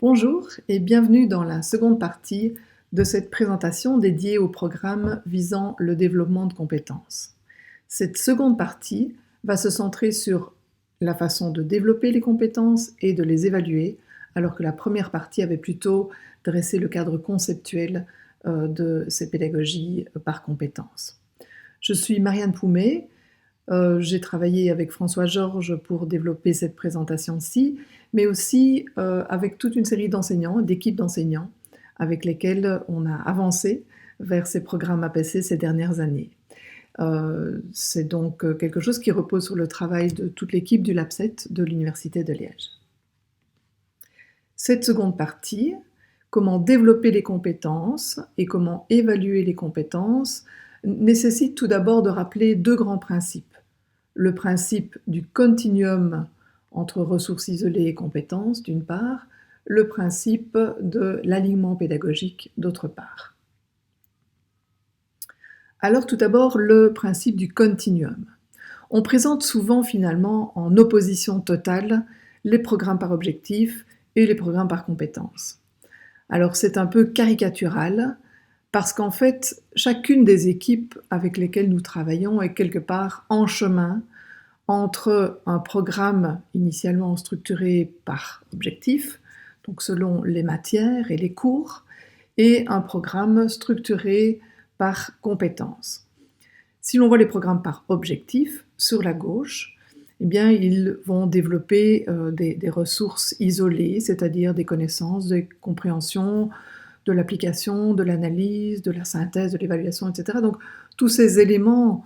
Bonjour et bienvenue dans la seconde partie de cette présentation dédiée au programme visant le développement de compétences. Cette seconde partie va se centrer sur la façon de développer les compétences et de les évaluer, alors que la première partie avait plutôt dressé le cadre conceptuel de ces pédagogies par compétences. Je suis Marianne Poumet. J'ai travaillé avec François Georges pour développer cette présentation-ci, mais aussi avec toute une série d'enseignants, d'équipes d'enseignants, avec lesquels on a avancé vers ces programmes APC ces dernières années. C'est donc quelque chose qui repose sur le travail de toute l'équipe du LabSet de l'Université de Liège. Cette seconde partie, comment développer les compétences et comment évaluer les compétences, nécessite tout d'abord de rappeler deux grands principes. Le principe du continuum entre ressources isolées et compétences, d'une part, le principe de l'alignement pédagogique, d'autre part. Alors tout d'abord, le principe du continuum. On présente souvent finalement en opposition totale les programmes par objectif et les programmes par compétences. Alors c'est un peu caricatural, parce qu'en fait, chacune des équipes avec lesquelles nous travaillons est quelque part en chemin entre un programme initialement structuré par objectif, donc selon les matières et les cours, et un programme structuré par compétences. Si l'on voit les programmes par objectif, sur la gauche, eh bien, ils vont développer des ressources isolées, c'est-à-dire des connaissances, des compréhensions, de l'application, de l'analyse, de la synthèse, de l'évaluation, etc. Donc tous ces éléments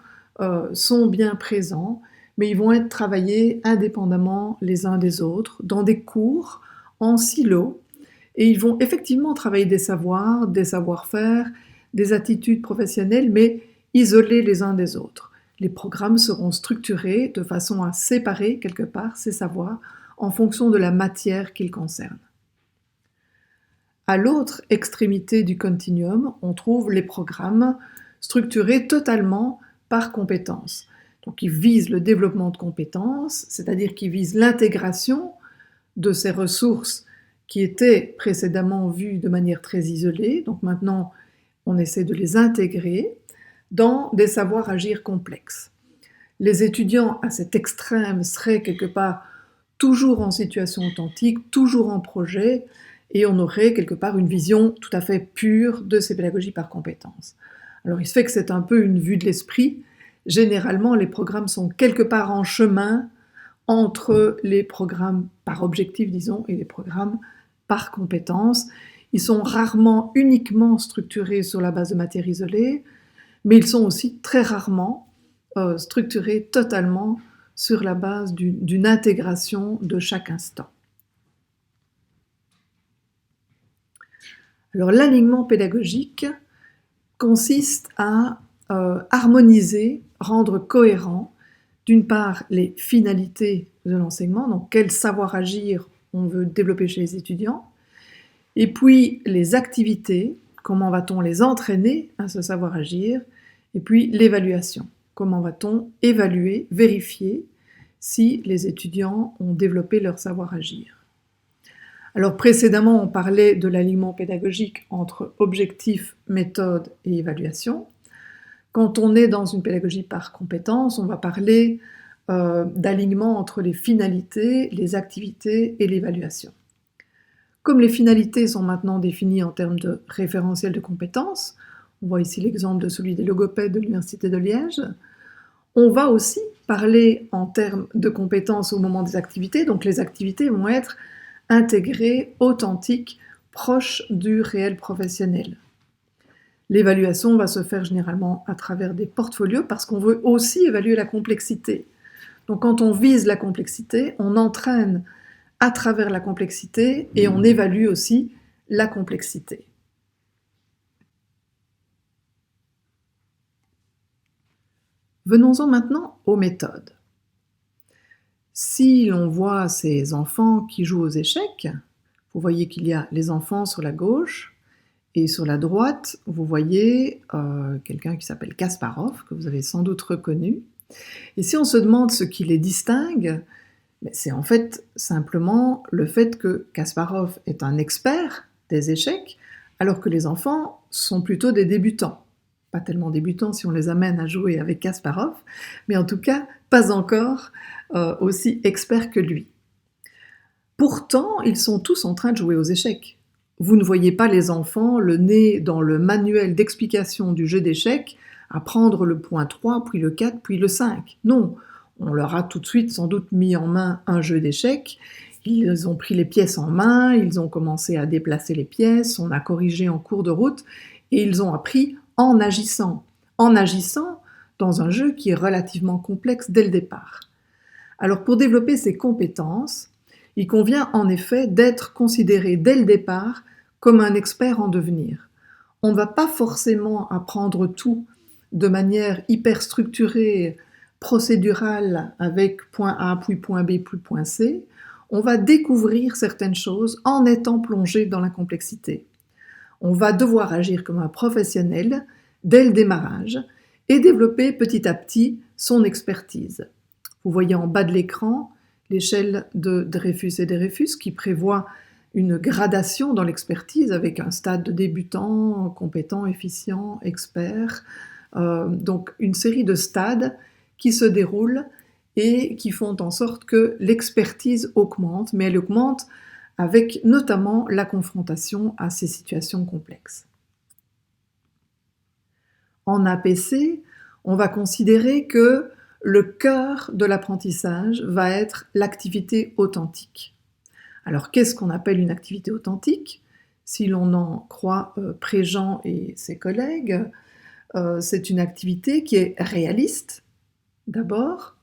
sont bien présents, mais ils vont être travaillés indépendamment les uns des autres, dans des cours, en silo, et ils vont effectivement travailler des savoirs, des savoir-faire, des attitudes professionnelles, mais isolés les uns des autres. Les programmes seront structurés de façon à séparer quelque part ces savoirs en fonction de la matière qu'ils concernent. À l'autre extrémité du continuum, on trouve les programmes structurés totalement par compétences. Donc ils visent le développement de compétences, c'est-à-dire qu'ils visent l'intégration de ces ressources qui étaient précédemment vues de manière très isolée. Donc maintenant, on essaie de les intégrer dans des savoirs agir complexes. Les étudiants à cet extrême seraient quelque part toujours en situation authentique, toujours en projet, et on aurait quelque part une vision tout à fait pure de ces pédagogies par compétences. Alors il se fait que c'est un peu une vue de l'esprit. Généralement, les programmes sont quelque part en chemin entre les programmes par objectif, disons, et les programmes par compétences. Ils sont rarement uniquement structurés sur la base de matières isolées, mais ils sont aussi très rarement structurés totalement sur la base d'une intégration de chaque instant. Alors l'alignement pédagogique consiste à harmoniser, rendre cohérent, d'une part les finalités de l'enseignement, donc quel savoir agir on veut développer chez les étudiants, et puis les activités, comment va-t-on les entraîner à ce savoir agir, et puis l'évaluation, comment va-t-on évaluer, vérifier si les étudiants ont développé leur savoir agir. Alors précédemment, on parlait de l'alignement pédagogique entre objectif, méthode et évaluation. Quand on est dans une pédagogie par compétences, on va parler d'alignement entre les finalités, les activités et l'évaluation. Comme les finalités sont maintenant définies en termes de référentiel de compétences, on voit ici l'exemple de celui des logopèdes de l'Université de Liège, on va aussi parler en termes de compétences au moment des activités, donc les activités vont être intégrées, authentiques, proches du réel professionnel. L'évaluation va se faire généralement à travers des portfolios parce qu'on veut aussi évaluer la complexité. Donc quand on vise la complexité, on entraîne à travers la complexité et on évalue aussi la complexité. Venons-en maintenant aux méthodes. Si l'on voit ces enfants qui jouent aux échecs, vous voyez qu'il y a les enfants sur la gauche, et sur la droite, vous voyez quelqu'un qui s'appelle Kasparov, que vous avez sans doute reconnu. Et si on se demande ce qui les distingue, Mais c'est en fait simplement le fait que Kasparov est un expert des échecs, alors que les enfants sont plutôt des débutants. Pas tellement débutants si on les amène à jouer avec Kasparov, mais en tout cas pas encore aussi experts que lui. Pourtant, ils sont tous en train de jouer aux échecs. Vous ne voyez pas les enfants, le nez dans le manuel d'explication du jeu d'échecs, à prendre le point 3, puis le 4, puis le 5. Non, on leur a tout de suite sans doute mis en main un jeu d'échecs, ils ont pris les pièces en main, ils ont commencé à déplacer les pièces, on a corrigé en cours de route, et ils ont appris en agissant dans un jeu qui est relativement complexe dès le départ. Alors pour développer ces compétences, il convient en effet d'être considéré dès le départ comme un expert en devenir. On ne va pas forcément apprendre tout de manière hyper structurée, procédurale, avec point A, puis point B, puis point C. On va découvrir certaines choses en étant plongé dans la complexité. On va devoir agir comme un professionnel dès le démarrage et développer petit à petit son expertise. Vous voyez en bas de l'écran l'échelle de Dreyfus et Dreyfus qui prévoit une gradation dans l'expertise avec un stade de débutant, compétent, efficient, expert. Donc une série de stades qui se déroulent et qui font en sorte que l'expertise augmente, mais elle augmente avec notamment la confrontation à ces situations complexes. En APC, on va considérer que le cœur de l'apprentissage va être l'activité authentique. Alors, qu'est-ce qu'on appelle une activité authentique ? Si l'on en croit Préjean et ses collègues, c'est une activité qui est réaliste, d'abord,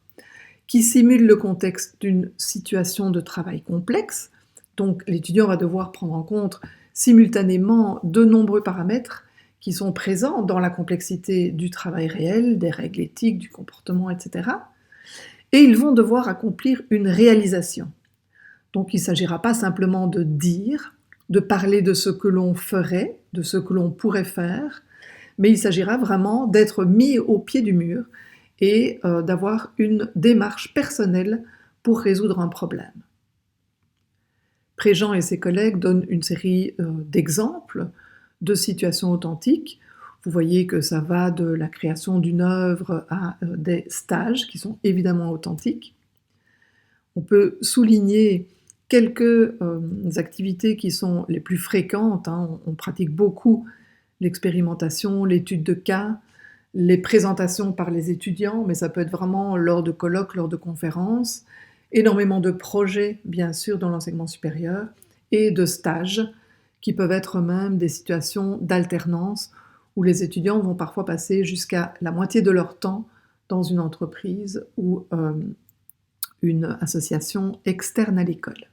qui simule le contexte d'une situation de travail complexe. Donc, l'étudiant va devoir prendre en compte simultanément de nombreux paramètres qui sont présents dans la complexité du travail réel, des règles éthiques, du comportement, etc. Et ils vont devoir accomplir une réalisation. Donc il ne s'agira pas simplement de dire, de parler de ce que l'on ferait, de ce que l'on pourrait faire, mais il s'agira vraiment d'être mis au pied du mur et d'avoir une démarche personnelle pour résoudre un problème. Préjean et ses collègues donnent une série d'exemples de situations authentiques. Vous voyez que ça va de la création d'une œuvre à des stages qui sont évidemment authentiques. On peut souligner quelques activités qui sont les plus fréquentes. On pratique beaucoup l'expérimentation, l'étude de cas, les présentations par les étudiants, mais ça peut être vraiment lors de colloques, lors de conférences, énormément de projets, bien sûr, dans l'enseignement supérieur, et de stages, qui peuvent être même des situations d'alternance où les étudiants vont parfois passer jusqu'à la moitié de leur temps dans une entreprise ou une association externe à l'école.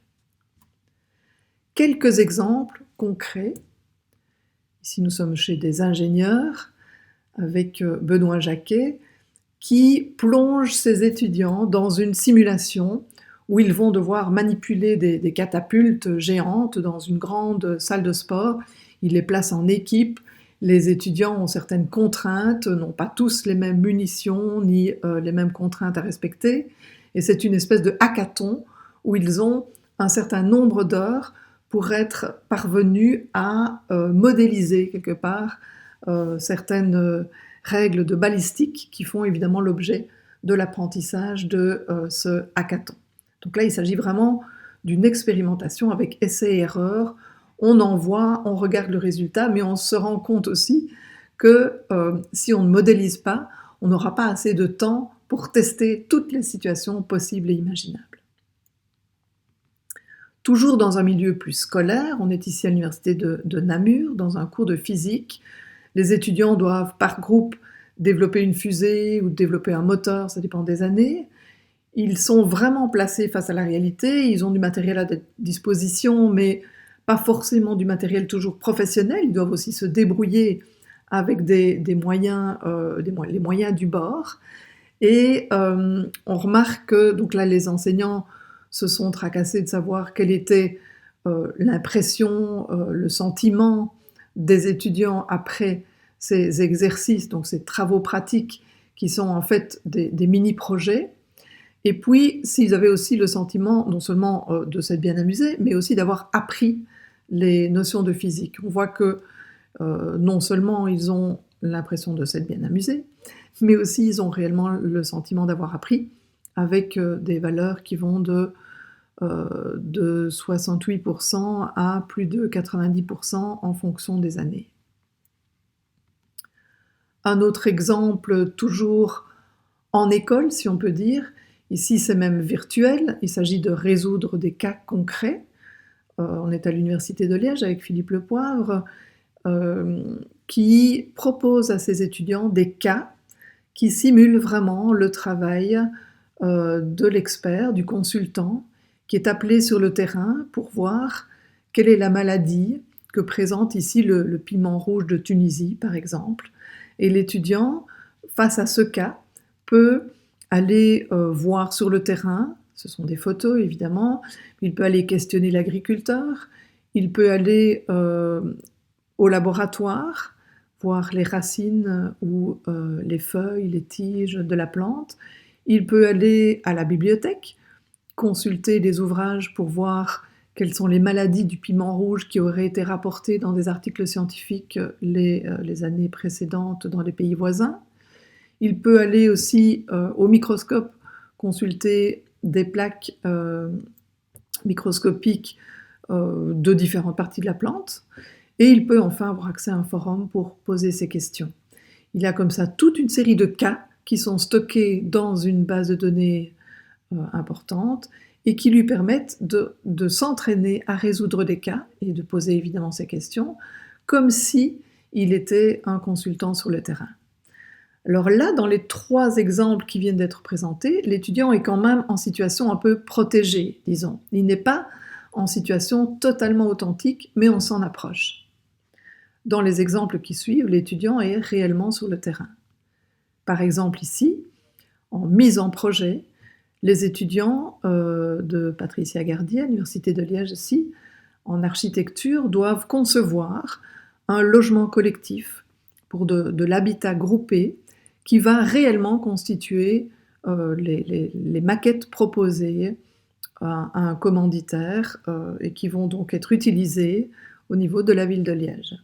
Quelques exemples concrets. Ici, nous sommes chez des ingénieurs avec Benoît Jacquet qui plonge ses étudiants dans une simulation où ils vont devoir manipuler des catapultes géantes dans une grande salle de sport. Il les place en équipe. Les étudiants ont certaines contraintes, n'ont pas tous les mêmes munitions ni les mêmes contraintes à respecter. Et c'est une espèce de hackathon où ils ont un certain nombre d'heures pour être parvenus à modéliser quelque part certaines règles de balistique qui font évidemment l'objet de l'apprentissage de ce hackathon. Donc là, il s'agit vraiment d'une expérimentation avec essai et erreur. On en voit, on regarde le résultat, mais on se rend compte aussi que si on ne modélise pas, on n'aura pas assez de temps pour tester toutes les situations possibles et imaginables. Toujours dans un milieu plus scolaire, on est ici à l'université de Namur, dans un cours de physique. Les étudiants doivent par groupe développer une fusée ou développer un moteur, ça dépend des années. Ils sont vraiment placés face à la réalité, ils ont du matériel à disposition, mais pas forcément du matériel toujours professionnel. Ils doivent aussi se débrouiller avec des moyens, les moyens du bord. Et on remarque que donc là, les enseignants se sont tracassés de savoir quelle était l'impression, le sentiment des étudiants après ces exercices, donc ces travaux pratiques qui sont en fait des mini-projets. Et puis, s'ils avaient aussi le sentiment, non seulement de s'être bien amusés, mais aussi d'avoir appris les notions de physique. On voit que non seulement ils ont l'impression de s'être bien amusés, mais aussi ils ont réellement le sentiment d'avoir appris avec des valeurs qui vont de 68% à plus de 90% en fonction des années. Un autre exemple, toujours en école, si on peut dire, ici c'est même virtuel, il s'agit de résoudre des cas concrets. On est à l'Université de Liège avec Philippe Lepoivre, qui propose à ses étudiants des cas qui simulent vraiment le travail de l'expert, du consultant, qui est appelé sur le terrain pour voir quelle est la maladie que présente ici le piment rouge de Tunisie, par exemple. Et l'étudiant, face à ce cas, peut aller voir sur le terrain, ce sont des photos évidemment, il peut aller questionner l'agriculteur, il peut aller au laboratoire, voir les racines ou les feuilles, les tiges de la plante, il peut aller à la bibliothèque, consulter des ouvrages pour voir quelles sont les maladies du piment rouge qui auraient été rapportées dans des articles scientifiques les années précédentes dans les pays voisins. Il peut aller aussi au microscope consulter des plaques microscopiques de différentes parties de la plante. Et il peut enfin avoir accès à un forum pour poser ses questions. Il y a comme ça toute une série de cas qui sont stockés dans une base de données importante et qui lui permettent de s'entraîner à résoudre des cas et de poser évidemment ses questions comme si il était un consultant sur le terrain. Alors là, dans les 3 exemples qui viennent d'être présentés, l'étudiant est quand même en situation un peu protégée, disons. Il n'est pas en situation totalement authentique, mais on s'en approche. Dans les exemples qui suivent, l'étudiant est réellement sur le terrain. Par exemple ici, en mise en projet, les étudiants de Patricia Gardier, à l'Université de Liège ici, en architecture, doivent concevoir un logement collectif pour de l'habitat groupé qui va réellement constituer les maquettes proposées à un commanditaire et qui vont donc être utilisées au niveau de la ville de Liège.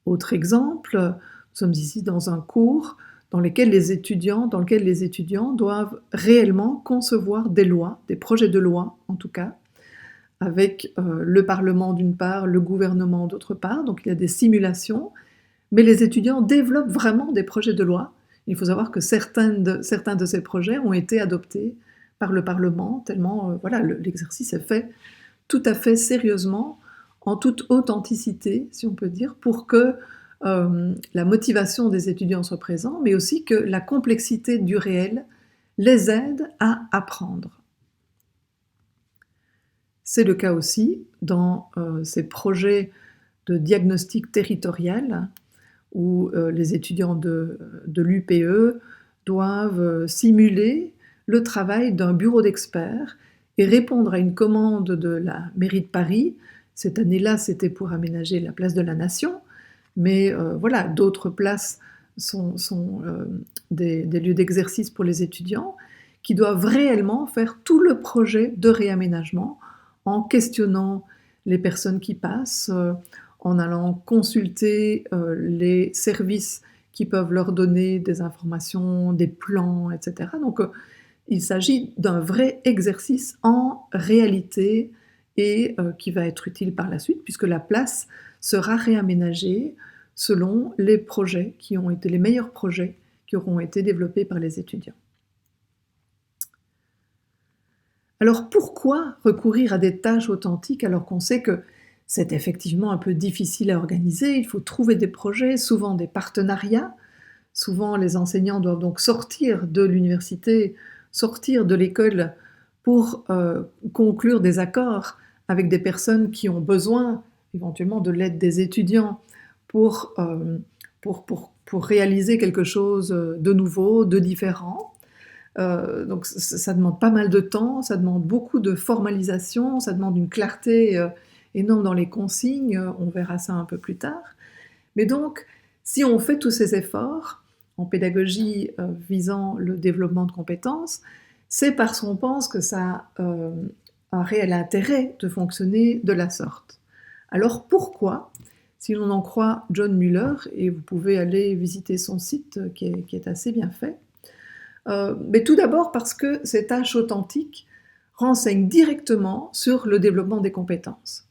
Autre exemple, nous sommes ici dans un cours dans lequel les étudiants doivent réellement concevoir des lois, des projets de loi en tout cas, avec le Parlement d'une part, le gouvernement d'autre part, donc il y a des simulations, mais les étudiants développent vraiment des projets de loi. Il faut savoir que certains de ces projets ont été adoptés par le Parlement, tellement l'exercice est fait tout à fait sérieusement, en toute authenticité, si on peut dire, pour que la motivation des étudiants soit présente, mais aussi que la complexité du réel les aide à apprendre. C'est le cas aussi dans ces projets de diagnostic territorial où les étudiants de l'UPE doivent simuler le travail d'un bureau d'experts et répondre à une commande de la mairie de Paris. Cette année-là, c'était pour aménager la place de la Nation, mais d'autres places sont des lieux d'exercice pour les étudiants qui doivent réellement faire tout le projet de réaménagement en questionnant les personnes qui passent, en allant consulter les services qui peuvent leur donner des informations, des plans, etc. Donc, il s'agit d'un vrai exercice en réalité et qui va être utile par la suite, puisque la place sera réaménagée selon les projets qui ont été les meilleurs projets qui auront été développés par les étudiants. Alors pourquoi recourir à des tâches authentiques alors qu'on sait que c'est effectivement un peu difficile à organiser, il faut trouver des projets, souvent des partenariats, souvent les enseignants doivent donc sortir de l'université, sortir de l'école pour conclure des accords avec des personnes qui ont besoin éventuellement de l'aide des étudiants pour réaliser quelque chose de nouveau, de différent. Donc ça demande pas mal de temps, ça demande beaucoup de formalisation, ça demande une clarté énorme dans les consignes, on verra ça un peu plus tard. Mais donc, si on fait tous ces efforts, en pédagogie visant le développement de compétences, c'est parce qu'on pense que ça a un réel intérêt de fonctionner de la sorte. Alors pourquoi ? Si l'on en croit John Mueller, et vous pouvez aller visiter son site qui est assez bien fait, mais tout d'abord parce que ces tâches authentiques renseignent directement sur le développement des compétences.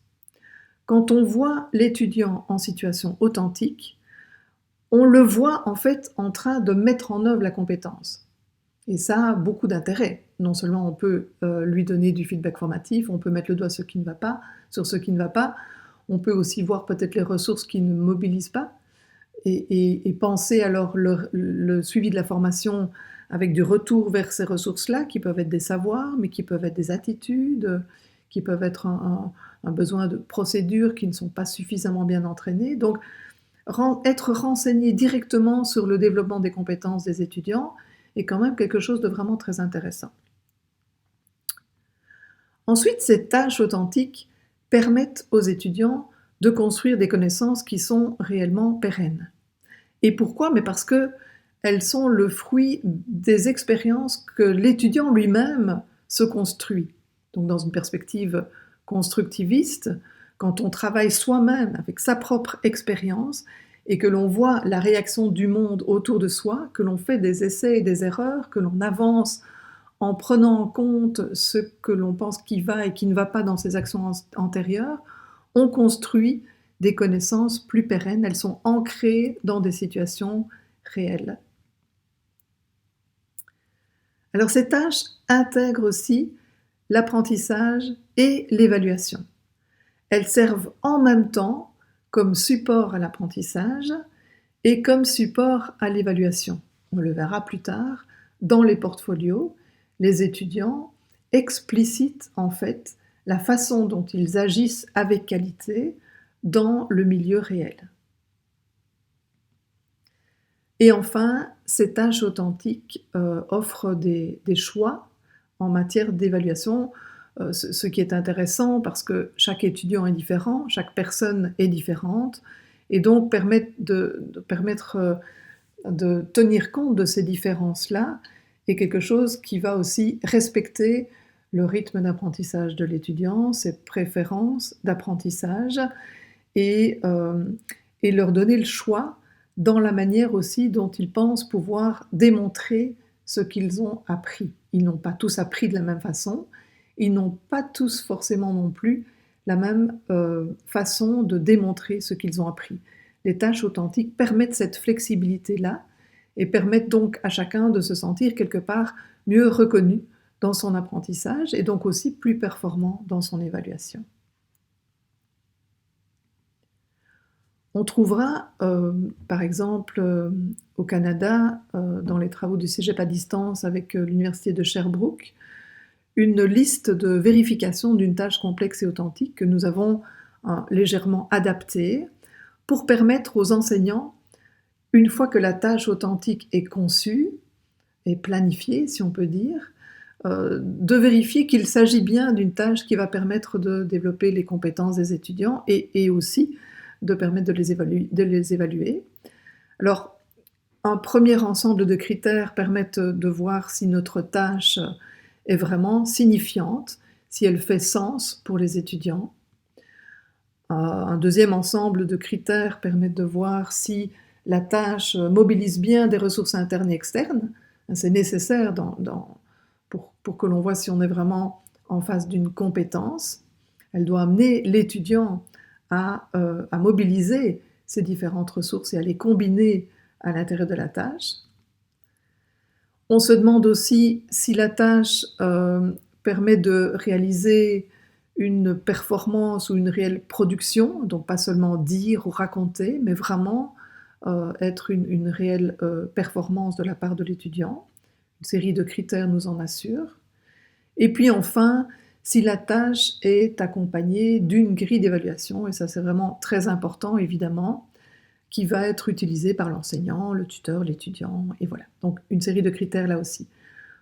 Quand on voit l'étudiant en situation authentique, on le voit en fait en train de mettre en œuvre la compétence. Et ça a beaucoup d'intérêt. Non seulement on peut lui donner du feedback formatif, on peut mettre le doigt sur ce qui ne va pas, on peut aussi voir peut-être les ressources qui ne mobilisent pas, et penser alors le suivi de la formation avec du retour vers ces ressources-là, qui peuvent être des savoirs, mais qui peuvent être des attitudes, qui peuvent être un besoin de procédures qui ne sont pas suffisamment bien entraînées. Donc, être renseigné directement sur le développement des compétences des étudiants est quand même quelque chose de vraiment très intéressant. Ensuite, ces tâches authentiques permettent aux étudiants de construire des connaissances qui sont réellement pérennes. Et pourquoi ? Mais parce qu'elles sont le fruit des expériences que l'étudiant lui-même se construit. Donc dans une perspective constructiviste, quand on travaille soi-même avec sa propre expérience et que l'on voit la réaction du monde autour de soi, que l'on fait des essais et des erreurs, que l'on avance en prenant en compte ce que l'on pense qui va et qui ne va pas dans ses actions antérieures, on construit des connaissances plus pérennes, elles sont ancrées dans des situations réelles. Alors ces tâches intègrent aussi l'apprentissage et l'évaluation. Elles servent en même temps comme support à l'apprentissage et comme support à l'évaluation. On le verra plus tard, dans les portfolios, les étudiants explicitent en fait la façon dont ils agissent avec qualité dans le milieu réel. Et enfin, ces tâches authentiques offrent des choix en matière d'évaluation, ce qui est intéressant parce que chaque étudiant est différent, chaque personne est différente, et donc permettre de tenir compte de ces différences-là est quelque chose qui va aussi respecter le rythme d'apprentissage de l'étudiant, ses préférences d'apprentissage, et leur donner le choix dans la manière aussi dont ils pensent pouvoir démontrer ce qu'ils ont appris. Ils n'ont pas tous appris de la même façon, ils n'ont pas tous forcément non plus la même façon de démontrer ce qu'ils ont appris. Les tâches authentiques permettent cette flexibilité-là et permettent donc à chacun de se sentir quelque part mieux reconnu dans son apprentissage et donc aussi plus performant dans son évaluation. On trouvera, par exemple, au Canada, dans les travaux du Cégep à distance avec l'Université de Sherbrooke, une liste de vérification d'une tâche complexe et authentique que nous avons légèrement adaptée pour permettre aux enseignants, une fois que la tâche authentique est conçue et planifiée, si on peut dire, de vérifier qu'il s'agit bien d'une tâche qui va permettre de développer les compétences des étudiants et aussi de permettre de les évaluer. Alors, un premier ensemble de critères permettent de voir si notre tâche est vraiment signifiante, si elle fait sens pour les étudiants. Un deuxième ensemble de critères permet de voir si la tâche mobilise bien des ressources internes et externes. C'est nécessaire pour que l'on voit si on est vraiment en face d'une compétence. Elle doit amener l'étudiant à mobiliser ces différentes ressources et à les combiner à l'intérieur de la tâche. On se demande aussi si la tâche permet de réaliser une performance ou une réelle production, donc pas seulement dire ou raconter, mais vraiment être une réelle performance de la part de l'étudiant. Une série de critères nous en assure. Et puis enfin, si la tâche est accompagnée d'une grille d'évaluation, et ça c'est vraiment très important évidemment, qui va être utilisée par l'enseignant, le tuteur, l'étudiant, et voilà. Donc une série de critères là aussi.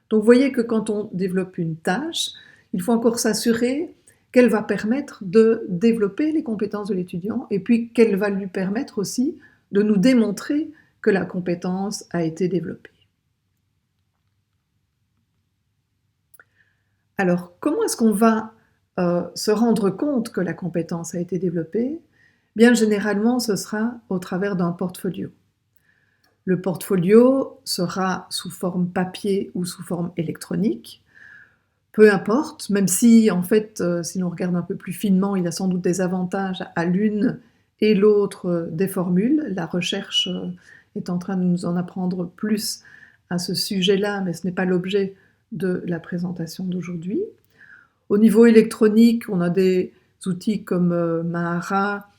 Donc vous voyez que quand on développe une tâche, il faut encore s'assurer qu'elle va permettre de développer les compétences de l'étudiant, et puis qu'elle va lui permettre aussi de nous démontrer que la compétence a été développée. Alors, comment est-ce qu'on va se rendre compte que la compétence a été développée? Bien, généralement, ce sera au travers d'un portfolio. Le portfolio sera sous forme papier ou sous forme électronique, peu importe, même si, en fait, si l'on regarde un peu plus finement, il y a sans doute des avantages à l'une et l'autre des formules. La recherche est en train de nous en apprendre plus à ce sujet-là, mais ce n'est pas l'objet de la présentation d'aujourd'hui. Au niveau électronique, on a des outils comme Mahara,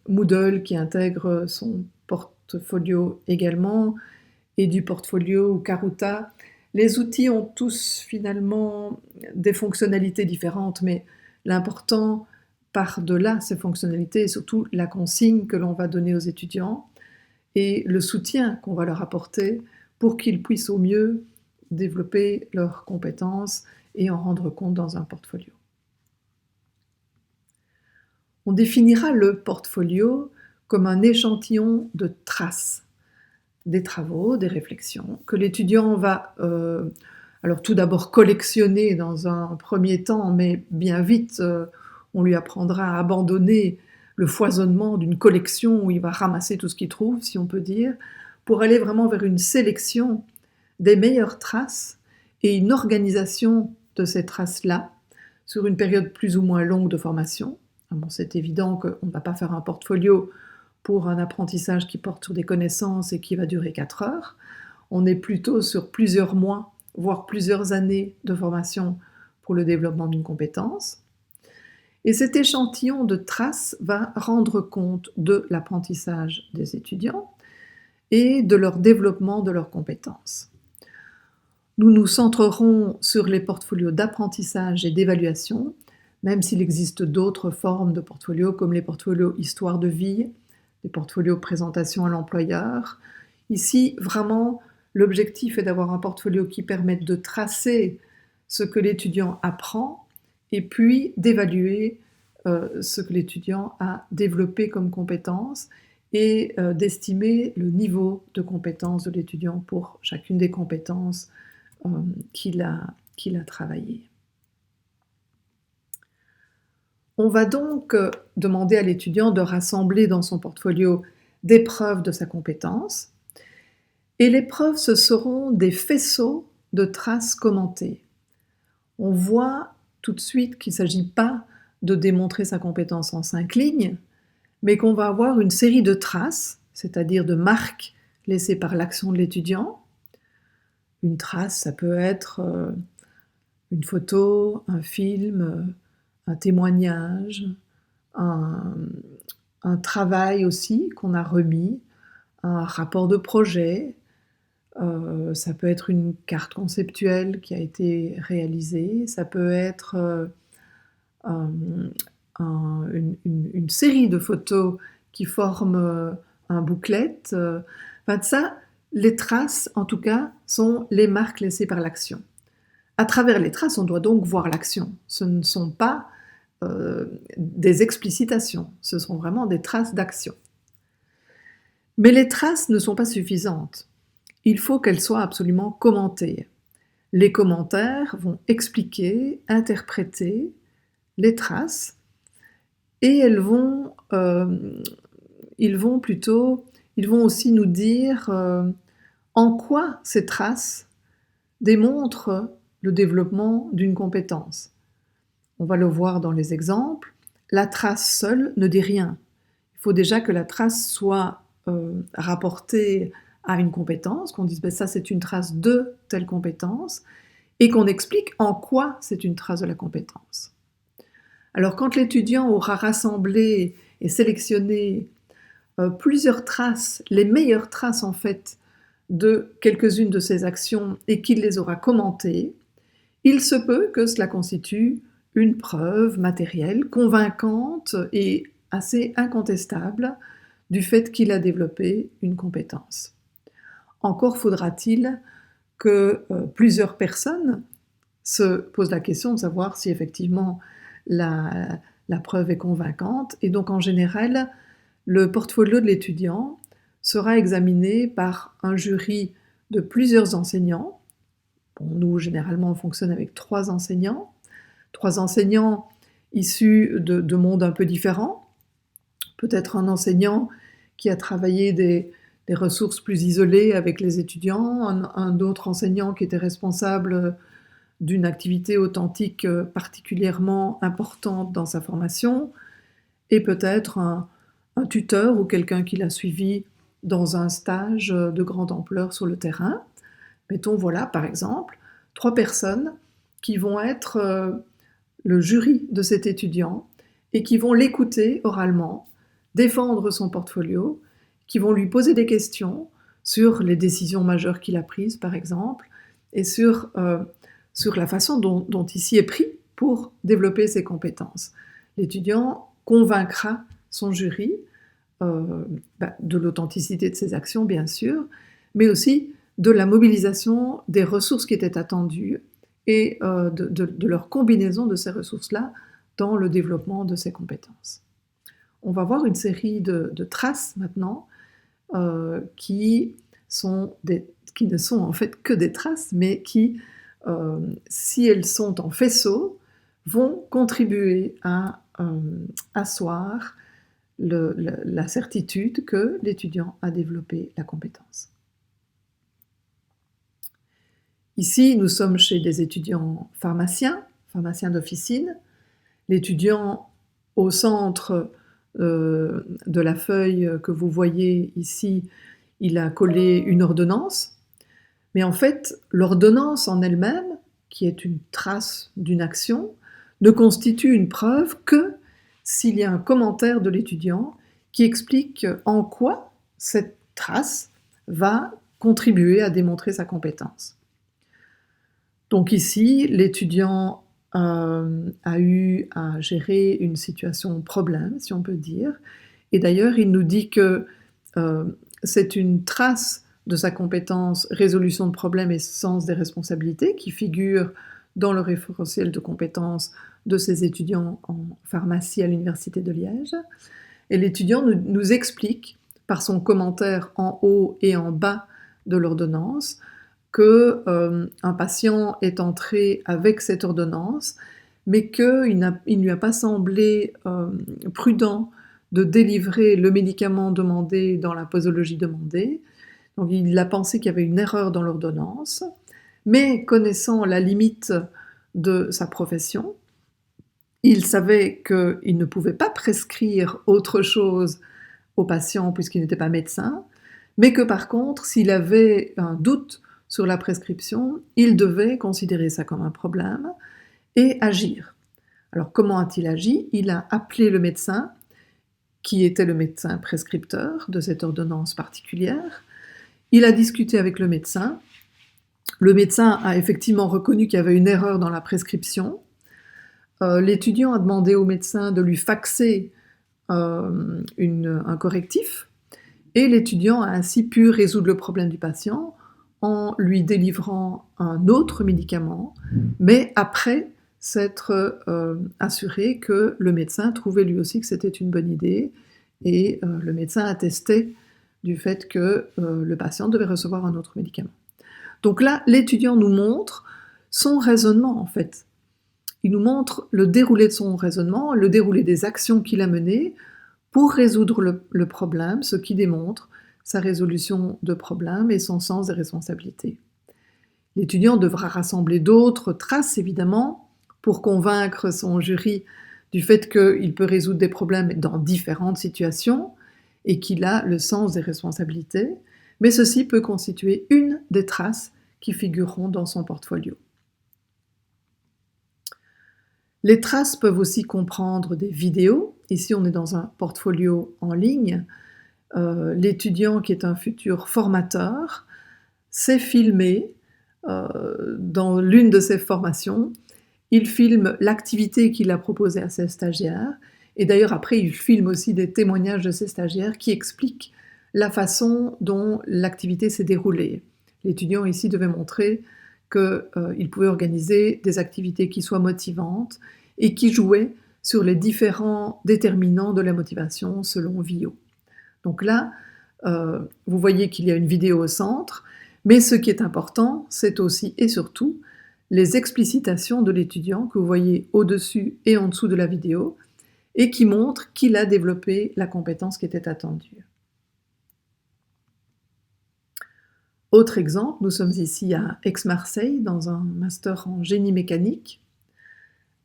Moodle qui intègre son portfolio également, et du portfolio ou Karuta. Les outils ont tous finalement des fonctionnalités différentes, mais l'important par-delà ces fonctionnalités est surtout la consigne que l'on va donner aux étudiants et le soutien qu'on va leur apporter pour qu'ils puissent au mieux développer leurs compétences et en rendre compte dans un portfolio. On définira le portfolio comme un échantillon de traces, des travaux, des réflexions, que l'étudiant va alors tout d'abord collectionner dans un premier temps, mais bien vite on lui apprendra à abandonner le foisonnement d'une collection où il va ramasser tout ce qu'il trouve, si on peut dire, pour aller vraiment vers une sélection des meilleures traces et une organisation de ces traces-là sur une période plus ou moins longue de formation. Bon, c'est évident qu'on ne va pas faire un portfolio pour un apprentissage qui porte sur des connaissances et qui va durer 4 heures. On est plutôt sur plusieurs mois, voire plusieurs années de formation pour le développement d'une compétence. Et cet échantillon de traces va rendre compte de l'apprentissage des étudiants et de leur développement de leurs compétences. Nous nous centrerons sur les portfolios d'apprentissage et d'évaluation, même s'il existe d'autres formes de portfolios comme les portfolios histoire de vie, les portfolios présentation à l'employeur. Ici, vraiment, l'objectif est d'avoir un portfolio qui permette de tracer ce que l'étudiant apprend et puis d'évaluer ce que l'étudiant a développé comme compétence et d'estimer le niveau de compétence de l'étudiant pour chacune des compétences qu'il a travaillées. On va donc demander à l'étudiant de rassembler dans son portfolio des preuves de sa compétence. Et les preuves, ce seront des faisceaux de traces commentées. On voit tout de suite qu'il ne s'agit pas de démontrer sa compétence en 5 lignes, mais qu'on va avoir une série de traces, c'est-à-dire de marques laissées par l'action de l'étudiant. Une trace, ça peut être une photo, un film, un témoignage, un travail aussi qu'on a remis, un rapport de projet, ça peut être une carte conceptuelle qui a été réalisée, ça peut être une série de photos qui forment un booklet. Enfin, ça, les traces, en tout cas, sont les marques laissées par l'action. À travers les traces, on doit donc voir l'action. Ce ne sont pas des explicitations, ce sont vraiment des traces d'action. Mais les traces ne sont pas suffisantes. Il faut qu'elles soient absolument commentées. Les commentaires vont expliquer, interpréter les traces et ils vont aussi nous dire en quoi ces traces démontrent le développement d'une compétence. On va le voir dans les exemples. La trace seule ne dit rien. Il faut déjà que la trace soit rapportée à une compétence, qu'on dise ça c'est une trace de telle compétence, et qu'on explique en quoi c'est une trace de la compétence. Alors quand l'étudiant aura rassemblé et sélectionné plusieurs traces, les meilleures traces en fait de quelques-unes de ces actions et qu'il les aura commentées, il se peut que cela constitue une preuve matérielle, convaincante et assez incontestable du fait qu'il a développé une compétence. Encore faudra-t-il que plusieurs personnes se posent la question de savoir si effectivement la preuve est convaincante. Et donc en général, le portfolio de l'étudiant sera examiné par un jury de plusieurs enseignants. Bon, nous, généralement, on fonctionne avec 3 enseignants. 3 enseignants issus de mondes un peu différents. Peut-être un enseignant qui a travaillé des ressources plus isolées avec les étudiants, un autre enseignant qui était responsable d'une activité authentique particulièrement importante dans sa formation, et peut-être un tuteur ou quelqu'un qui l'a suivi dans un stage de grande ampleur sur le terrain. Mettons, voilà, par exemple, 3 personnes qui vont être le jury de cet étudiant et qui vont l'écouter oralement, défendre son portfolio, qui vont lui poser des questions sur les décisions majeures qu'il a prises, par exemple, et sur la façon dont il s'y est pris pour développer ses compétences. L'étudiant convaincra son jury de l'authenticité de ses actions, bien sûr, mais aussi de la mobilisation des ressources qui étaient attendues et de leur combinaison de ces ressources-là dans le développement de ses compétences. On va voir une série de traces maintenant qui ne sont en fait que des traces, mais qui, si elles sont en faisceau, vont contribuer à asseoir la certitude que l'étudiant a développé la compétence. Ici, nous sommes chez des étudiants pharmaciens d'officine. L'étudiant au centre de la feuille que vous voyez ici, il a collé une ordonnance. Mais en fait, l'ordonnance en elle-même, qui est une trace d'une action, ne constitue une preuve que s'il y a un commentaire de l'étudiant qui explique en quoi cette trace va contribuer à démontrer sa compétence. Donc ici, l'étudiant a eu à gérer une situation problème, si on peut dire, et d'ailleurs il nous dit que c'est une trace de sa compétence résolution de problèmes et sens des responsabilités qui figure dans le référentiel de compétences de ses étudiants en pharmacie à l'Université de Liège. Et l'étudiant nous explique, par son commentaire en haut et en bas de l'ordonnance, qu'un patient est entré avec cette ordonnance, mais qu'il ne lui a pas semblé prudent de délivrer le médicament demandé dans la posologie demandée. Donc il a pensé qu'il y avait une erreur dans l'ordonnance, mais connaissant la limite de sa profession, il savait qu'il ne pouvait pas prescrire autre chose au patient puisqu'il n'était pas médecin, mais que par contre, s'il avait un doute sur la prescription, il devait considérer ça comme un problème et agir. Alors comment a-t-il agi? Il a appelé le médecin, qui était le médecin prescripteur de cette ordonnance particulière. Il a discuté avec le médecin. Le médecin a effectivement reconnu qu'il y avait une erreur dans la prescription. L'étudiant a demandé au médecin de lui faxer un correctif, et l'étudiant a ainsi pu résoudre le problème du patient en lui délivrant un autre médicament, mais après s'être assuré que le médecin trouvait lui aussi que c'était une bonne idée, et le médecin attestait du fait que le patient devait recevoir un autre médicament. Donc là, l'étudiant nous montre son raisonnement, en fait. Il nous montre le déroulé de son raisonnement, le déroulé des actions qu'il a menées pour résoudre le problème, ce qui démontre sa résolution de problème et son sens des responsabilités. L'étudiant devra rassembler d'autres traces, évidemment, pour convaincre son jury du fait qu'il peut résoudre des problèmes dans différentes situations et qu'il a le sens des responsabilités, mais ceci peut constituer une des traces qui figureront dans son portfolio. Les traces peuvent aussi comprendre des vidéos. Ici, on est dans un portfolio en ligne. L'étudiant, qui est un futur formateur, s'est filmé dans l'une de ses formations. Il filme l'activité qu'il a proposée à ses stagiaires. Et d'ailleurs, après, il filme aussi des témoignages de ses stagiaires qui expliquent la façon dont l'activité s'est déroulée. L'étudiant ici devait montrer qu'il pouvait organiser des activités qui soient motivantes et qui jouaient sur les différents déterminants de la motivation selon Villot. Donc là, vous voyez qu'il y a une vidéo au centre, mais ce qui est important, c'est aussi et surtout les explicitations de l'étudiant que vous voyez au-dessus et en dessous de la vidéo et qui montrent qu'il a développé la compétence qui était attendue. Autre exemple, nous sommes ici à Aix-Marseille dans un master en génie mécanique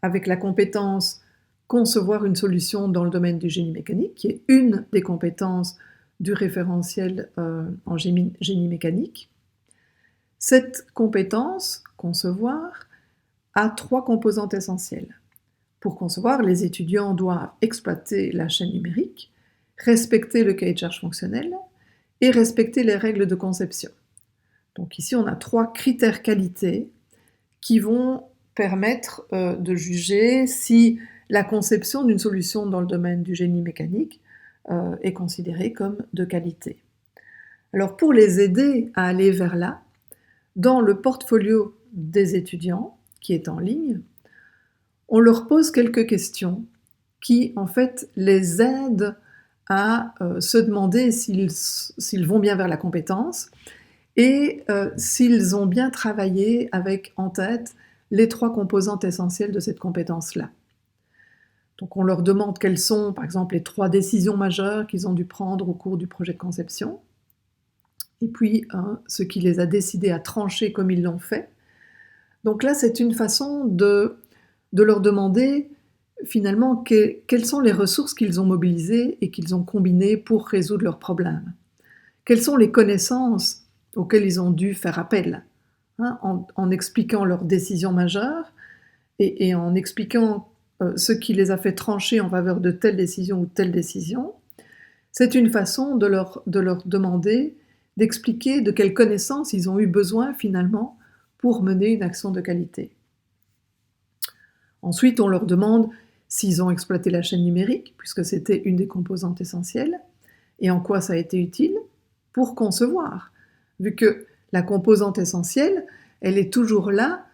avec la compétence concevoir une solution dans le domaine du génie mécanique, qui est une des compétences du référentiel en génie mécanique. Cette compétence, concevoir, a 3 composantes essentielles. Pour concevoir, les étudiants doivent exploiter la chaîne numérique, respecter le cahier de charge fonctionnel et respecter les règles de conception. Donc ici, on a 3 critères qualité qui vont permettre de juger si la conception d'une solution dans le domaine du génie mécanique est considérée comme de qualité. Alors pour les aider à aller vers là, dans le portfolio des étudiants, qui est en ligne, on leur pose quelques questions qui en fait les aident à se demander s'ils vont bien vers la compétence et s'ils ont bien travaillé avec en tête les 3 composantes essentielles de cette compétence-là. Donc on leur demande quelles sont, par exemple, les 3 décisions majeures qu'ils ont dû prendre au cours du projet de conception, et puis ce qui les a décidés à trancher comme ils l'ont fait. Donc là, c'est une façon de leur demander finalement quelles sont les ressources qu'ils ont mobilisées et qu'ils ont combinées pour résoudre leurs problèmes. Quelles sont les connaissances auxquelles ils ont dû faire appel, en expliquant leurs décisions majeures et en expliquant ce qui les a fait trancher en faveur de telle décision ou telle décision. C'est une façon de leur demander d'expliquer de quelles connaissances ils ont eu besoin finalement pour mener une action de qualité. Ensuite, on leur demande s'ils ont exploité la chaîne numérique, puisque c'était une des composantes essentielles, et en quoi ça a été utile pour concevoir, vu que la composante essentielle, elle est toujours là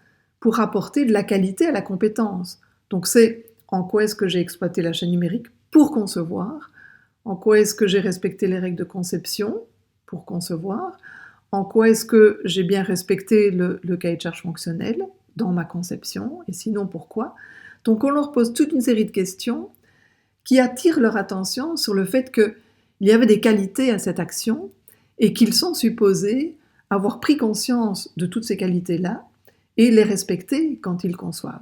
pour apporter de la qualité à la compétence. Donc c'est en quoi est-ce que j'ai exploité la chaîne numérique pour concevoir, en quoi est-ce que j'ai respecté les règles de conception pour concevoir, en quoi est-ce que j'ai bien respecté le cahier de charge fonctionnel dans ma conception, et sinon pourquoi. Donc on leur pose toute une série de questions qui attirent leur attention sur le fait qu'il y avait des qualités à cette action et qu'ils sont supposés avoir pris conscience de toutes ces qualités-là et les respecter quand ils conçoivent.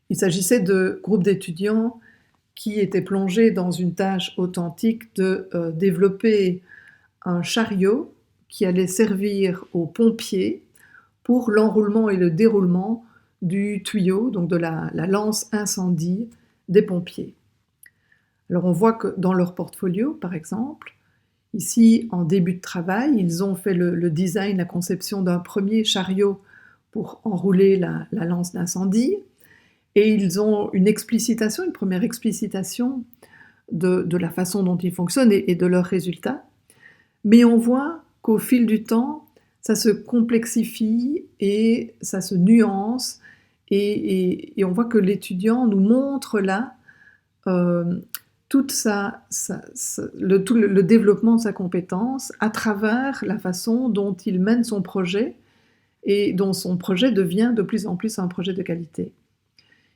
Il s'agissait de groupes d'étudiants qui étaient plongés dans une tâche authentique de développer un chariot qui allait servir aux pompiers pour l'enroulement et le déroulement du tuyau, donc de la lance incendie des pompiers. Alors on voit que dans leur portfolio, par exemple, ici en début de travail, ils ont fait le design, la conception d'un premier chariot pour enrouler la lance d'incendie, et ils ont une première explicitation de la façon dont ils fonctionnent et de leurs résultats. Mais on voit qu'au fil du temps, ça se complexifie et ça se nuance, et on voit que l'étudiant nous montre là tout le développement de sa compétence à travers la façon dont il mène son projet et dont son projet devient de plus en plus un projet de qualité.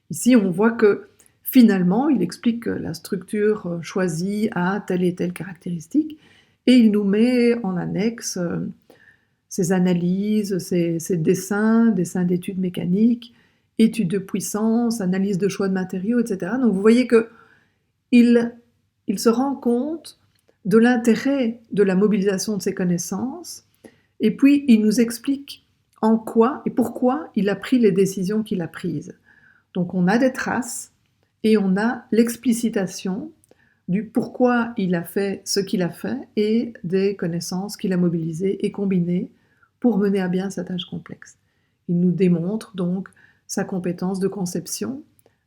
Ici, on voit que finalement, il explique que la structure choisie a telle et telle caractéristique, et il nous met en annexe ses analyses, ses dessins d'études mécaniques, études de puissance, analyse de choix de matériaux, etc. Donc vous voyez qu'il se rend compte de l'intérêt de la mobilisation de ses connaissances, et puis il nous explique en quoi et pourquoi il a pris les décisions qu'il a prises. Donc on a des traces et on a l'explicitation du pourquoi il a fait ce qu'il a fait et des connaissances qu'il a mobilisées et combinées pour mener à bien sa tâche complexe. Il nous démontre donc sa compétence de conception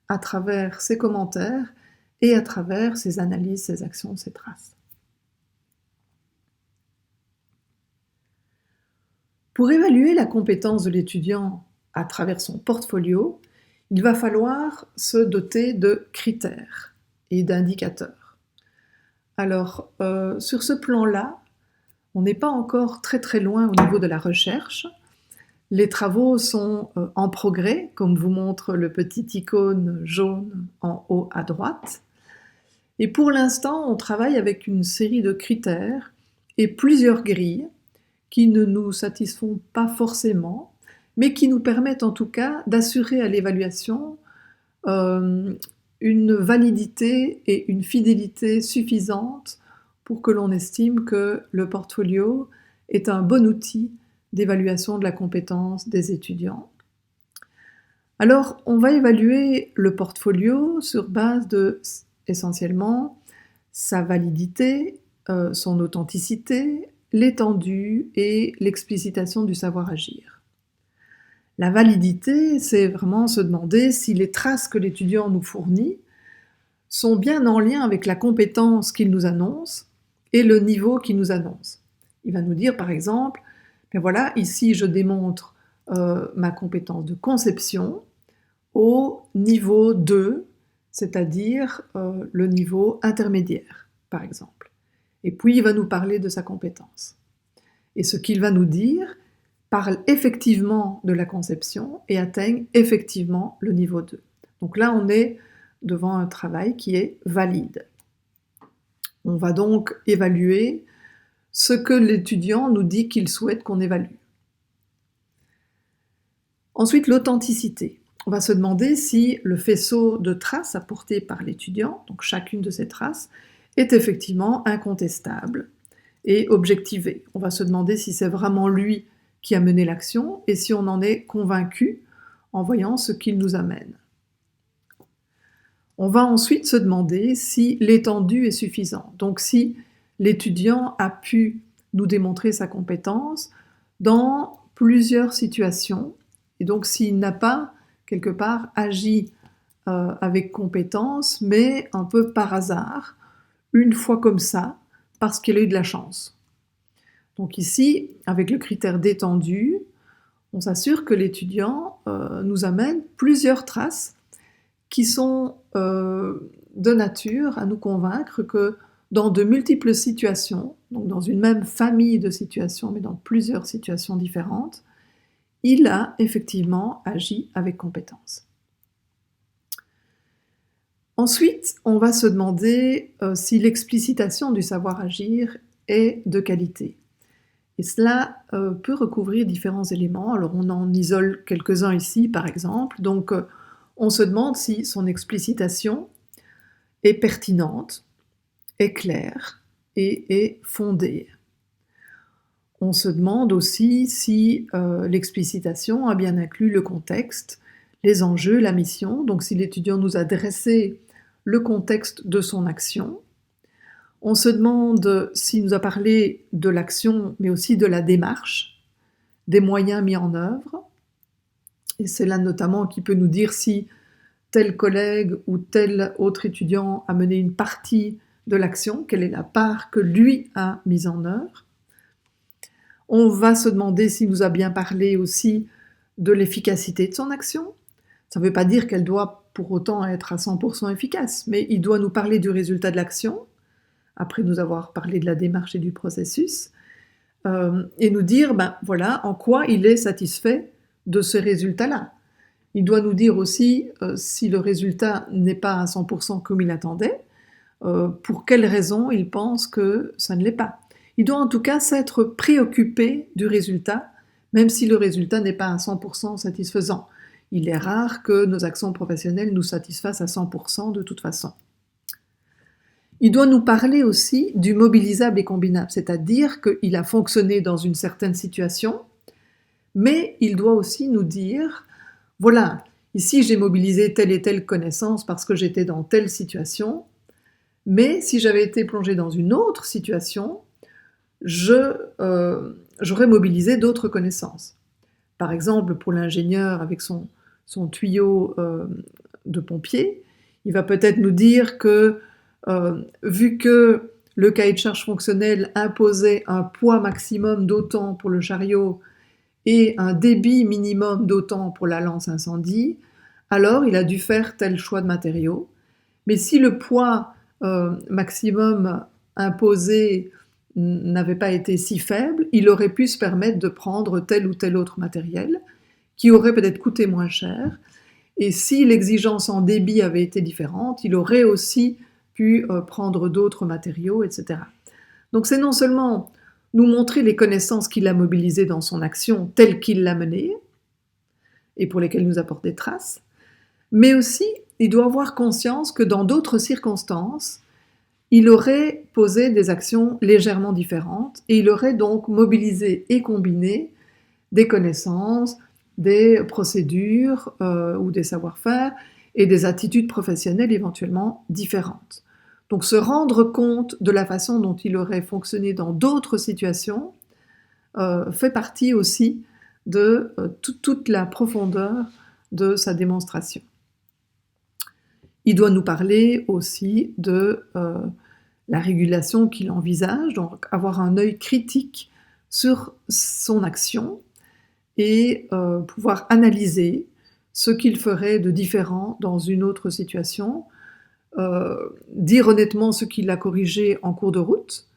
à travers ses commentaires et à travers ses analyses, ses actions, ses traces. Pour évaluer la compétence de l'étudiant à travers son portfolio, il va falloir se doter de critères et d'indicateurs. Alors, sur ce plan-là, on n'est pas encore très très loin au niveau de la recherche. Les travaux sont en progrès, comme vous montre le petit icône jaune en haut à droite. Et pour l'instant, on travaille avec une série de critères et plusieurs grilles qui ne nous satisfont pas forcément, mais qui nous permettent en tout cas d'assurer à l'évaluation une validité et une fidélité suffisantes pour que l'on estime que le portfolio est un bon outil d'évaluation de la compétence des étudiants. Alors, on va évaluer le portfolio sur base de, essentiellement, sa validité, son authenticité, l'étendue et l'explicitation du savoir-agir. La validité, c'est vraiment se demander si les traces que l'étudiant nous fournit sont bien en lien avec la compétence qu'il nous annonce et le niveau qu'il nous annonce. Il va nous dire, par exemple, ben voilà, ici je démontre ma compétence de conception au niveau 2, c'est-à-dire le niveau intermédiaire, par exemple. Et puis il va nous parler de sa compétence. Et ce qu'il va nous dire parle effectivement de la conception et atteigne effectivement le niveau 2. Donc là, on est devant un travail qui est valide. On va donc évaluer ce que l'étudiant nous dit qu'il souhaite qu'on évalue. Ensuite, l'authenticité. On va se demander si le faisceau de traces apporté par l'étudiant, donc chacune de ces traces, est effectivement incontestable et objectivé. On va se demander si c'est vraiment lui qui a mené l'action et si on en est convaincu en voyant ce qu'il nous amène. On va ensuite se demander si l'étendue est suffisante, donc si l'étudiant a pu nous démontrer sa compétence dans plusieurs situations, et donc s'il n'a pas, quelque part, agi avec compétence, mais un peu par hasard, une fois comme ça, parce qu'il a eu de la chance. Donc ici, avec le critère d'étendue, on s'assure que l'étudiant nous amène plusieurs traces qui sont de nature à nous convaincre que dans de multiples situations, donc dans une même famille de situations, mais dans plusieurs situations différentes, il a effectivement agi avec compétence. Ensuite, on va se demander si l'explicitation du savoir-agir est de qualité. Et cela peut recouvrir différents éléments. Alors on en isole quelques-uns ici, par exemple. Donc on se demande si son explicitation est pertinente, est claire et est fondée. On se demande aussi si l'explicitation a bien inclus le contexte, les enjeux, la mission, donc si l'étudiant nous a dressé le contexte de son action. On se demande s'il nous a parlé de l'action, mais aussi de la démarche, des moyens mis en œuvre. Et c'est là notamment qui peut nous dire si tel collègue ou tel autre étudiant a mené une partie de l'action, quelle est la part que lui a mise en œuvre. On va se demander s'il nous a bien parlé aussi de l'efficacité de son action. Ça ne veut pas dire qu'elle doit pour autant être à 100% efficace, mais il doit nous parler du résultat de l'action, après nous avoir parlé de la démarche et du processus, et nous dire, ben voilà, en quoi il est satisfait de ce résultat-là. Il doit nous dire aussi si le résultat n'est pas à 100% comme il attendait, pour quelles raisons il pense que ça ne l'est pas. Il doit en tout cas s'être préoccupé du résultat, même si le résultat n'est pas à 100% satisfaisant. Il est rare que nos actions professionnelles nous satisfassent à 100% de toute façon. Il doit nous parler aussi du mobilisable et combinable, c'est-à-dire qu'il a fonctionné dans une certaine situation, mais il doit aussi nous dire, voilà, ici j'ai mobilisé telle et telle connaissance parce que j'étais dans telle situation, mais si j'avais été plongé dans une autre situation, j'aurais mobilisé d'autres connaissances. Par exemple, pour l'ingénieur avec son tuyau de pompier, il va peut-être nous dire que vu que le cahier de charge fonctionnel imposait un poids maximum d'autant pour le chariot et un débit minimum d'autant pour la lance incendie, alors il a dû faire tel choix de matériaux. Mais si le poids maximum imposé n'avait pas été si faible, il aurait pu se permettre de prendre tel ou tel autre matériel qui aurait peut-être coûté moins cher. Et si l'exigence en débit avait été différente, il aurait aussi pu prendre d'autres matériaux, etc. Donc c'est non seulement nous montrer les connaissances qu'il a mobilisées dans son action telle qu'il l'a menée, et pour lesquelles nous apporte des traces, mais aussi il doit avoir conscience que dans d'autres circonstances, il aurait posé des actions légèrement différentes et il aurait donc mobilisé et combiné des connaissances, des procédures ou des savoir-faire et des attitudes professionnelles éventuellement différentes. Donc se rendre compte de la façon dont il aurait fonctionné dans d'autres situations fait partie aussi de toute la profondeur de sa démonstration. Il doit nous parler aussi de la régulation qu'il envisage, donc avoir un œil critique sur son action et pouvoir analyser ce qu'il ferait de différent dans une autre situation, dire honnêtement ce qu'il a corrigé en cours de route,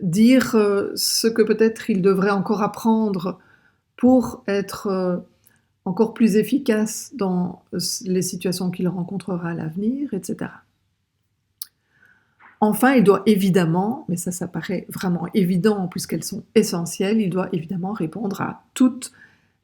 dire ce que peut-être il devrait encore apprendre pour être encore plus efficace dans les situations qu'il rencontrera à l'avenir, etc. Enfin, il doit évidemment, mais ça paraît vraiment évident puisqu'elles sont essentielles, il doit évidemment répondre à toutes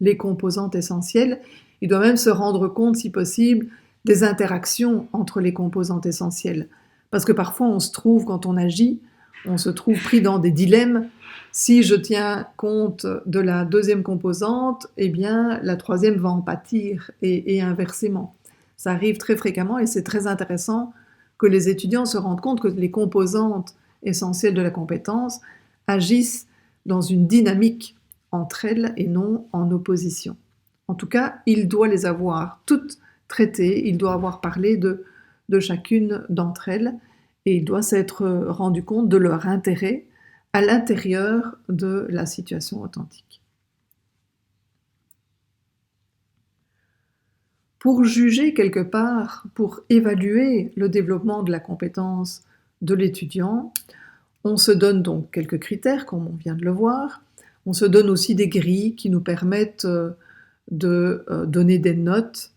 les composantes essentielles. Il doit même se rendre compte, si possible, des interactions entre les composantes essentielles. Parce que parfois, on se trouve, quand on agit, on se trouve pris dans des dilemmes. Si je tiens compte de la deuxième composante, eh bien, la troisième va en pâtir, et inversement. Ça arrive très fréquemment et c'est très intéressant que les étudiants se rendent compte que les composantes essentielles de la compétence agissent dans une dynamique entre elles et non en opposition. En tout cas, il doit les avoir toutes traitées, il doit avoir parlé de chacune d'entre elles et il doit s'être rendu compte de leur intérêt à l'intérieur de la situation authentique. Pour juger quelque part, pour évaluer le développement de la compétence de l'étudiant, on se donne donc quelques critères, comme on vient de le voir. On se donne aussi des grilles qui nous permettent de donner des notes,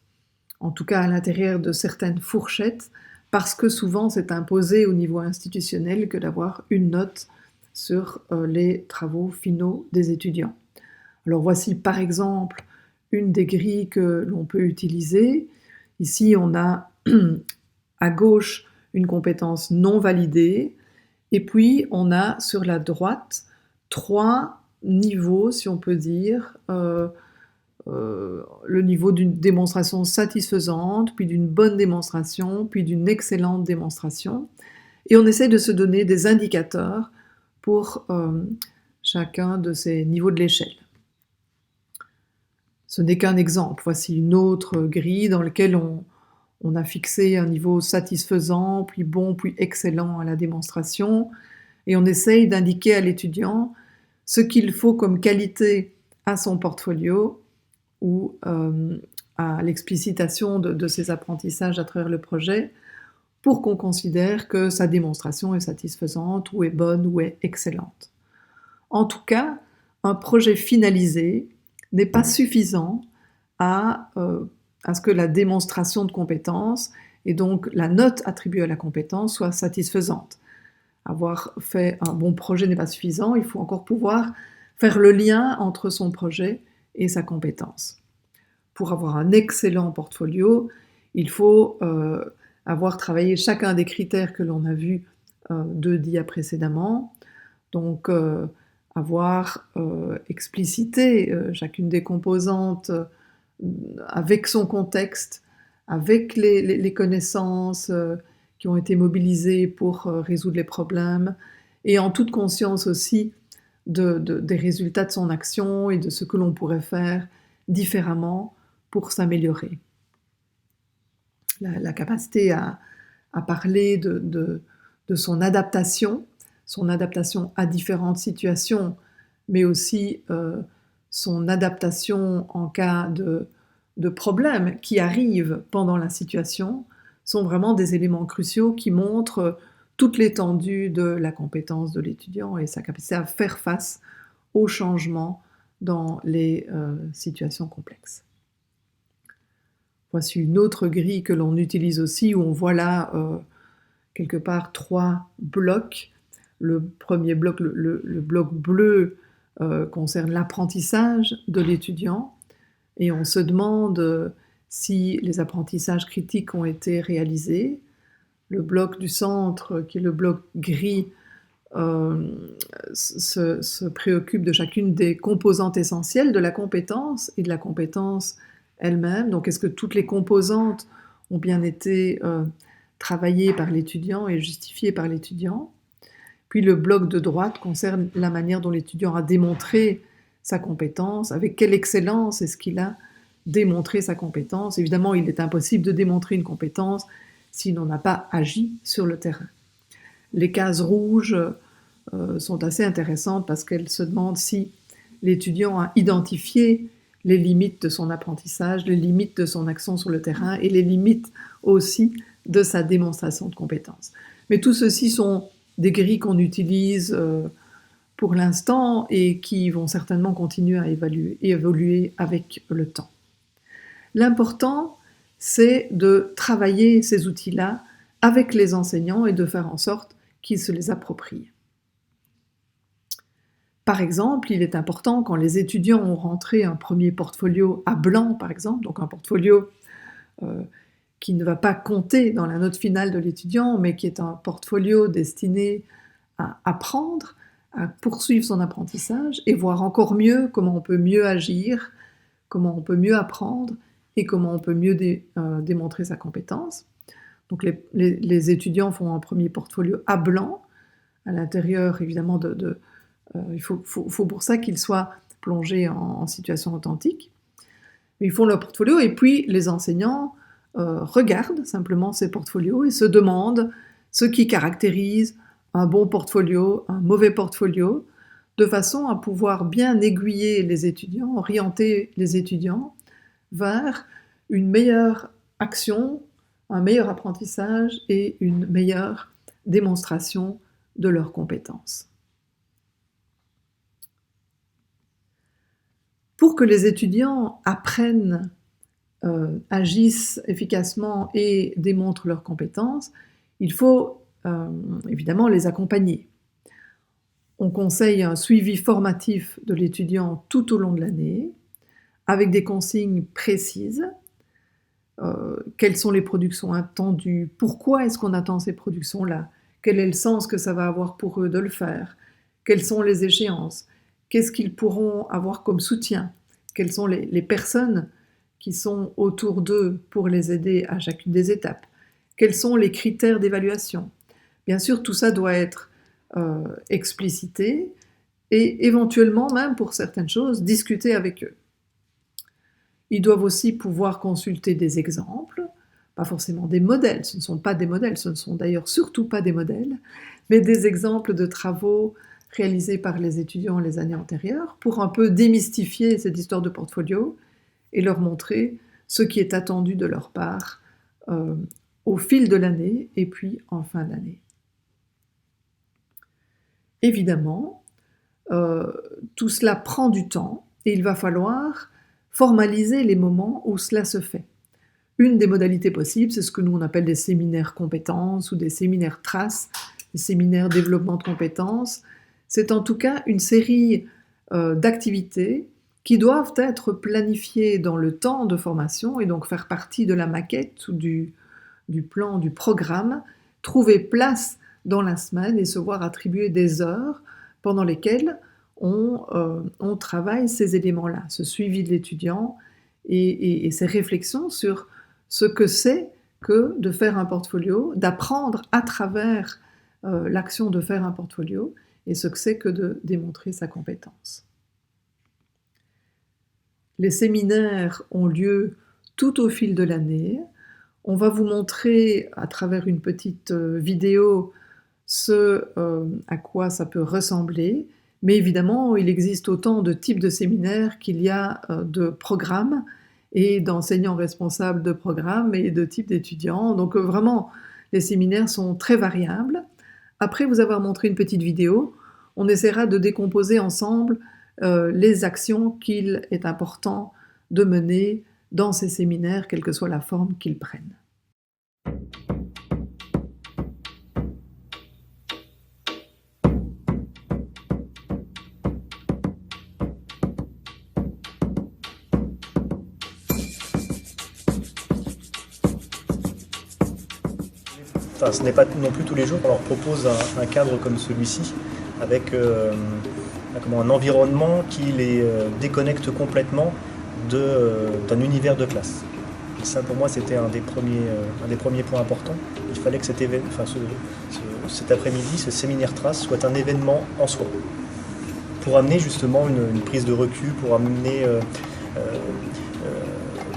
en tout cas à l'intérieur de certaines fourchettes, parce que souvent c'est imposé au niveau institutionnel que d'avoir une note sur les travaux finaux des étudiants. Alors voici par exemple une des grilles que l'on peut utiliser. Ici, on a à gauche une compétence non validée, et puis on a sur la droite 3 niveaux, si on peut dire, le niveau d'une démonstration satisfaisante, puis d'une bonne démonstration, puis d'une excellente démonstration. Et on essaie de se donner des indicateurs pour chacun de ces niveaux de l'échelle. Ce n'est qu'un exemple. Voici une autre grille dans laquelle on a fixé un niveau satisfaisant, puis bon, puis excellent à la démonstration. Et on essaye d'indiquer à l'étudiant ce qu'il faut comme qualité à son portfolio ou à l'explicitation de ses apprentissages à travers le projet pour qu'on considère que sa démonstration est satisfaisante ou est bonne ou est excellente. En tout cas, un projet finalisé n'est pas suffisant à ce que la démonstration de compétence et donc la note attribuée à la compétence soit satisfaisante. Avoir fait un bon projet n'est pas suffisant, il faut encore pouvoir faire le lien entre son projet et sa compétence. Pour avoir un excellent portfolio, il faut avoir travaillé chacun des critères que l'on a vus deux dias précédemment, donc avoir explicité chacune des composantes avec son contexte, avec les connaissances qui ont été mobilisées pour résoudre les problèmes, et en toute conscience aussi des résultats de son action et de ce que l'on pourrait faire différemment pour s'améliorer. La capacité à parler de son adaptation à différentes situations, mais aussi son adaptation en cas de problèmes qui arrivent pendant la situation, sont vraiment des éléments cruciaux qui montrent toute l'étendue de la compétence de l'étudiant et sa capacité à faire face aux changements dans les situations complexes. Voici une autre grille que l'on utilise aussi, où on voit là quelque part 3 blocs. Le premier bloc, le bloc bleu, concerne l'apprentissage de l'étudiant, et on se demande si les apprentissages critiques ont été réalisés. Le bloc du centre, qui est le bloc gris, se préoccupe de chacune des composantes essentielles de la compétence et de la compétence elle-même. Donc, est-ce que toutes les composantes ont bien été travaillées par l'étudiant et justifiées par l'étudiant? Puis le bloc de droite concerne la manière dont l'étudiant a démontré sa compétence, avec quelle excellence est-ce qu'il a démontré sa compétence. Évidemment, il est impossible de démontrer une compétence si l'on n'a pas agi sur le terrain. Les cases rouges sont assez intéressantes parce qu'elles se demandent si l'étudiant a identifié les limites de son apprentissage, les limites de son action sur le terrain et les limites aussi de sa démonstration de compétences. Mais tout ceci sont des grilles qu'on utilise pour l'instant et qui vont certainement continuer à évoluer avec le temps. L'important, c'est de travailler ces outils-là avec les enseignants et de faire en sorte qu'ils se les approprient. Par exemple, il est important, quand les étudiants ont rentré un premier portfolio à blanc, par exemple, donc un portfolio qui ne va pas compter dans la note finale de l'étudiant, mais qui est un portfolio destiné à apprendre, à poursuivre son apprentissage et voir encore mieux comment on peut mieux agir, comment on peut mieux apprendre et comment on peut mieux démontrer sa compétence. Donc les étudiants font un premier portfolio à blanc, à l'intérieur évidemment il faut pour ça qu'ils soient plongés en situation authentique. Ils font leur portfolio et puis les enseignants regardent simplement ces portfolios et se demandent ce qui caractérise un bon portfolio, un mauvais portfolio, de façon à pouvoir bien aiguiller les étudiants, orienter les étudiants vers une meilleure action, un meilleur apprentissage et une meilleure démonstration de leurs compétences. Pour que les étudiants apprennent, agissent efficacement et démontrent leurs compétences, il faut évidemment les accompagner. On conseille un suivi formatif de l'étudiant tout au long de l'année, avec des consignes précises. Quelles sont les productions attendues? Pourquoi est-ce qu'on attend ces productions-là? Quel est le sens que ça va avoir pour eux de le faire? Quelles sont les échéances? Qu'est-ce qu'ils pourront avoir comme soutien? Quelles sont les personnes qui sont autour d'eux pour les aider à chacune des étapes? Quels sont les critères d'évaluation? Bien sûr, tout ça doit être explicité et éventuellement, même pour certaines choses, discuter avec eux. Ils doivent aussi pouvoir consulter des exemples, pas forcément des modèles, ce ne sont pas des modèles, ce ne sont d'ailleurs surtout pas des modèles, mais des exemples de travaux réalisés par les étudiants les années antérieures pour un peu démystifier cette histoire de portfolio et leur montrer ce qui est attendu de leur part au fil de l'année et puis en fin d'année. Évidemment, tout cela prend du temps et il va falloir formaliser les moments où cela se fait. Une des modalités possibles, c'est ce que nous on appelle des séminaires compétences ou des séminaires traces, des séminaires développement de compétences. C'est en tout cas une série d'activités qui doivent être planifiées dans le temps de formation et donc faire partie de la maquette ou du plan, du programme, trouver place dans la semaine et se voir attribuer des heures pendant lesquelles on travaille ces éléments-là, ce suivi de l'étudiant et ces réflexions sur ce que c'est que de faire un portfolio, d'apprendre à travers l'action de faire un portfolio et ce que c'est que de démontrer sa compétence. Les séminaires ont lieu tout au fil de l'année. On va vous montrer à travers une petite vidéo ce à quoi ça peut ressembler. Mais évidemment, il existe autant de types de séminaires qu'il y a de programmes et d'enseignants responsables de programmes et de types d'étudiants. Donc vraiment, les séminaires sont très variables. Après vous avoir montré une petite vidéo, on essaiera de décomposer ensemble les actions qu'il est important de mener dans ces séminaires, quelle que soit la forme qu'ils prennent. Enfin, ce n'est pas non plus tous les jours qu'on leur propose un cadre comme celui-ci, avec un environnement qui les déconnecte complètement d'un univers de classe. Et ça, pour moi, c'était un des premiers points importants. Il fallait que cet après-midi, ce séminaire Trace, soit un événement en soi, pour amener justement une prise de recul, pour amener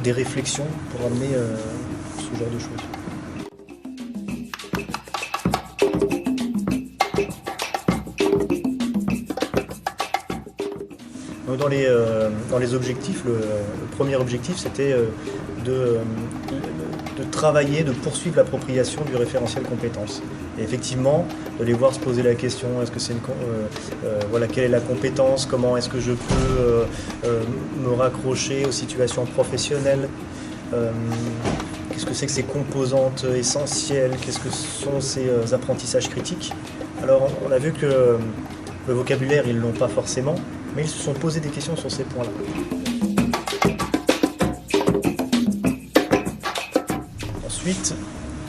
des réflexions, pour amener ce genre de choses. Dans les objectifs, le premier objectif, c'était de travailler, de poursuivre l'appropriation du référentiel compétences. Et effectivement, de les voir se poser la question, est-ce que c'est quelle est la compétence, comment est-ce que je peux me raccrocher aux situations professionnelles, qu'est-ce que c'est que ces composantes essentielles, qu'est-ce que sont ces apprentissages critiques. Alors on a vu que le vocabulaire, ils ne l'ont pas forcément, mais ils se sont posé des questions sur ces points-là. Ensuite,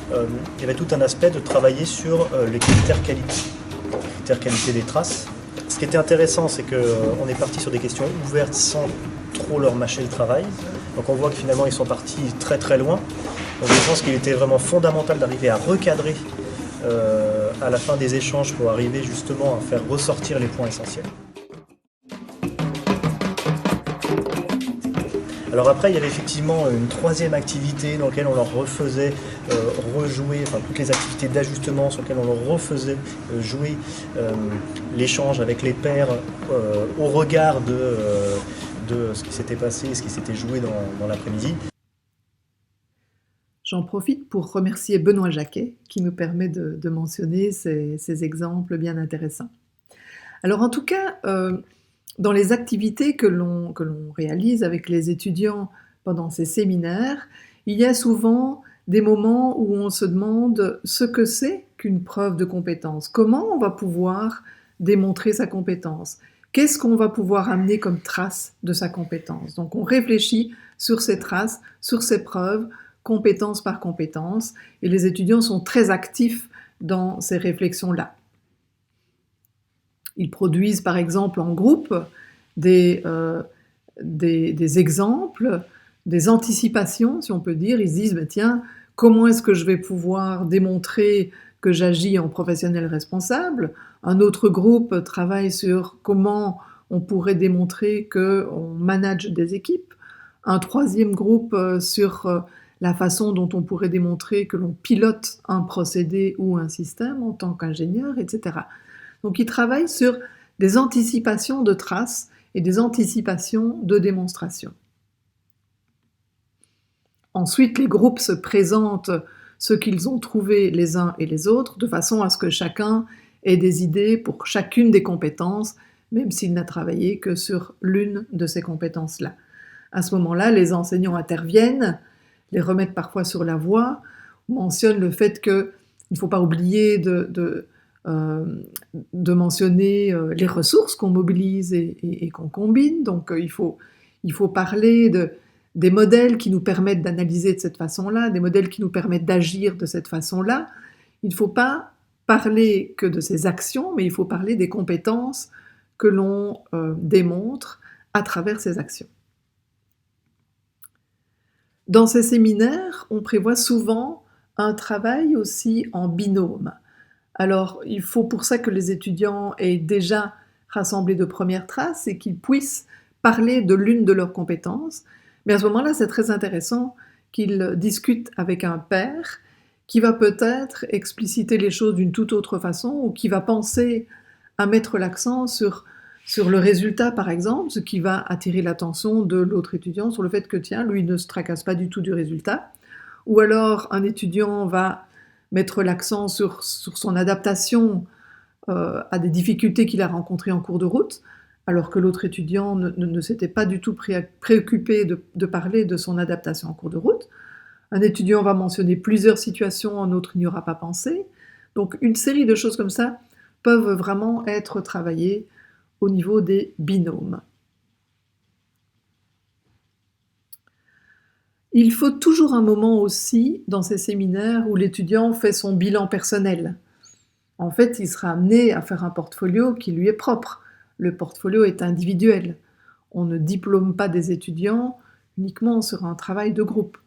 il y avait tout un aspect de travailler sur les critères qualité des traces. Ce qui était intéressant, c'est qu'on est parti sur des questions ouvertes sans trop leur mâcher le travail. Donc on voit que finalement, ils sont partis très très loin. Donc je pense qu'il était vraiment fondamental d'arriver à recadrer à la fin des échanges pour arriver justement à faire ressortir les points essentiels. Alors après, il y avait effectivement une troisième activité dans laquelle on leur refaisait rejouer, enfin toutes les activités d'ajustement sur lesquelles on leur refaisait jouer l'échange avec les pairs au regard de ce qui s'était passé et ce qui s'était joué dans l'après-midi. J'en profite pour remercier Benoît Jacquet qui nous permet de mentionner ces exemples bien intéressants. Alors en tout cas, dans les activités que l'on réalise avec les étudiants pendant ces séminaires, il y a souvent des moments où on se demande ce que c'est qu'une preuve de compétence. Comment on va pouvoir démontrer sa compétence? Qu'est-ce qu'on va pouvoir amener comme trace de sa compétence? Donc on réfléchit sur ces traces, sur ces preuves, compétence par compétence, et les étudiants sont très actifs dans ces réflexions-là. Ils produisent par exemple en groupe des exemples, des anticipations, si on peut dire. Ils se disent, tiens, comment est-ce que je vais pouvoir démontrer que j'agis en professionnel responsable? Un autre groupe travaille sur comment on pourrait démontrer qu'on manage des équipes. Un troisième groupe sur la façon dont on pourrait démontrer que l'on pilote un procédé ou un système en tant qu'ingénieur, etc. Donc ils travaillent sur des anticipations de traces et des anticipations de démonstrations. Ensuite, les groupes se présentent ce qu'ils ont trouvé les uns et les autres, de façon à ce que chacun ait des idées pour chacune des compétences, même s'il n'a travaillé que sur l'une de ces compétences-là. À ce moment-là, les enseignants interviennent, les remettent parfois sur la voie, mentionnent le fait qu'il ne faut pas oublier de mentionner les ressources qu'on mobilise et qu'on combine. Donc il faut parler des modèles qui nous permettent d'analyser de cette façon-là, des modèles qui nous permettent d'agir de cette façon-là. Il ne faut pas parler que de ces actions, mais il faut parler des compétences que l'on démontre à travers ces actions. Dans ces séminaires, on prévoit souvent un travail aussi en binôme. Alors, il faut pour ça que les étudiants aient déjà rassemblé de premières traces et qu'ils puissent parler de l'une de leurs compétences. Mais à ce moment-là, c'est très intéressant qu'ils discutent avec un pair qui va peut-être expliciter les choses d'une toute autre façon ou qui va penser à mettre l'accent sur le résultat, par exemple, ce qui va attirer l'attention de l'autre étudiant sur le fait que, tiens, lui ne se tracasse pas du tout du résultat. Ou alors, un étudiant va mettre l'accent sur son adaptation à des difficultés qu'il a rencontrées en cours de route, alors que l'autre étudiant ne s'était pas du tout préoccupé de parler de son adaptation en cours de route. Un étudiant va mentionner plusieurs situations, un autre n'y aura pas pensé. Donc une série de choses comme ça peuvent vraiment être travaillées au niveau des binômes. Il faut toujours un moment aussi dans ces séminaires où l'étudiant fait son bilan personnel. En fait, il sera amené à faire un portfolio qui lui est propre. Le portfolio est individuel. On ne diplôme pas des étudiants uniquement sur un travail de groupe.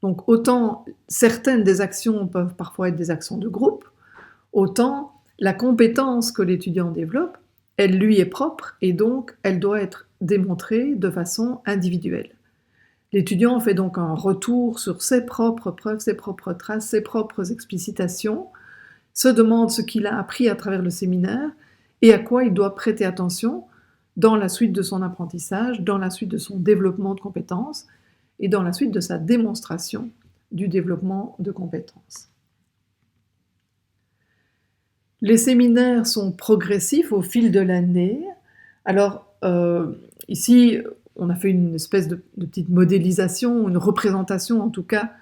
Donc autant certaines des actions peuvent parfois être des actions de groupe, autant la compétence que l'étudiant développe, elle lui est propre et donc elle doit être démontrée de façon individuelle. L'étudiant fait donc un retour sur ses propres preuves, ses propres traces, ses propres explicitations, se demande ce qu'il a appris à travers le séminaire et à quoi il doit prêter attention dans la suite de son apprentissage, dans la suite de son développement de compétences et dans la suite de sa démonstration du développement de compétences. Les séminaires sont progressifs au fil de l'année. Alors, ici, on a fait une espèce de petite modélisation, une représentation en tout cas,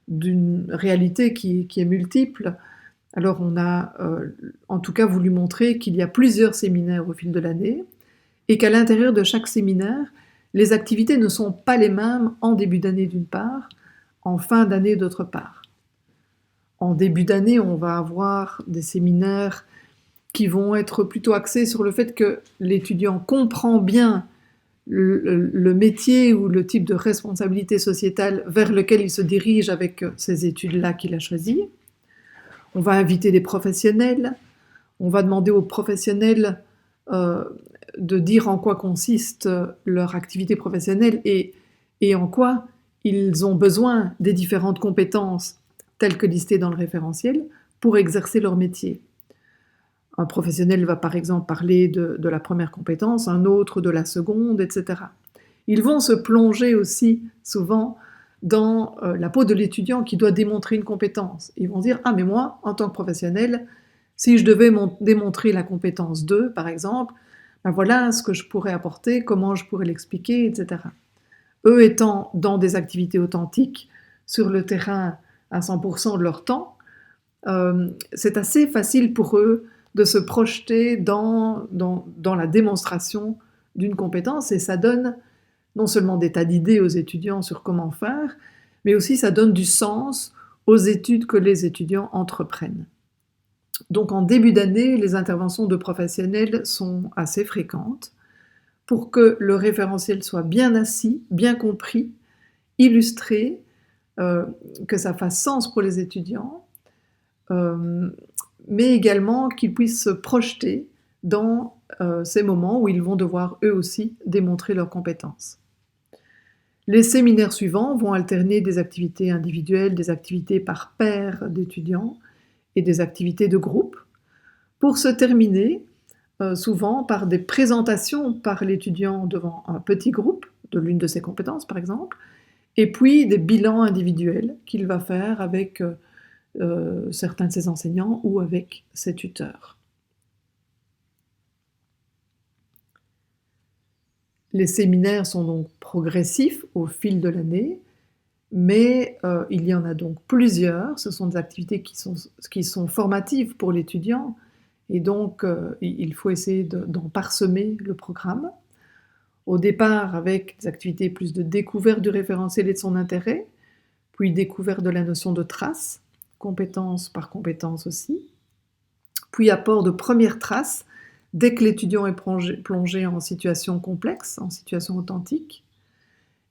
d'une réalité qui est multiple. Alors, on a en tout cas voulu montrer qu'il y a plusieurs séminaires au fil de l'année et qu'à l'intérieur de chaque séminaire, les activités ne sont pas les mêmes en début d'année d'une part, en fin d'année d'autre part. En début d'année, on va avoir des séminaires qui vont être plutôt axés sur le fait que l'étudiant comprend bien le métier ou le type de responsabilité sociétale vers lequel il se dirige avec ces études-là qu'il a choisies. On va inviter des professionnels, on va demander aux professionnels de dire en quoi consiste leur activité professionnelle et en quoi ils ont besoin des différentes compétences telles que listées dans le référentiel pour exercer leur métier. Un professionnel va par exemple parler de la première compétence, un autre de la seconde, etc. Ils vont se plonger aussi souvent dans la peau de l'étudiant qui doit démontrer une compétence. Ils vont dire « Ah mais moi, en tant que professionnel, si je devais démontrer la compétence 2, par exemple, ben voilà ce que je pourrais apporter, comment je pourrais l'expliquer, etc. » Eux étant dans des activités authentiques, sur le terrain à 100% de leur temps, c'est assez facile pour eux de se projeter dans la démonstration d'une compétence et ça donne non seulement des tas d'idées aux étudiants sur comment faire, mais aussi ça donne du sens aux études que les étudiants entreprennent. Donc en début d'année, les interventions de professionnels sont assez fréquentes pour que le référentiel soit bien assis, bien compris, illustré, que ça fasse sens pour les étudiants, mais également qu'ils puissent se projeter dans ces moments où ils vont devoir eux aussi démontrer leurs compétences. Les séminaires suivants vont alterner des activités individuelles, des activités par paire d'étudiants et des activités de groupe, pour se terminer souvent par des présentations par l'étudiant devant un petit groupe de l'une de ses compétences par exemple, et puis des bilans individuels qu'il va faire avec certains de ses enseignants ou avec ses tuteurs. Les séminaires sont donc progressifs au fil de l'année, mais il y en a donc plusieurs. Ce sont des activités qui sont formatives pour l'étudiant, et donc il faut essayer d'en parsemer le programme. Au départ, avec des activités plus de découverte du référentiel et de son intérêt, puis découverte de la notion de trace, compétence par compétence aussi, puis apport de premières traces dès que l'étudiant est plongé en situation complexe, en situation authentique,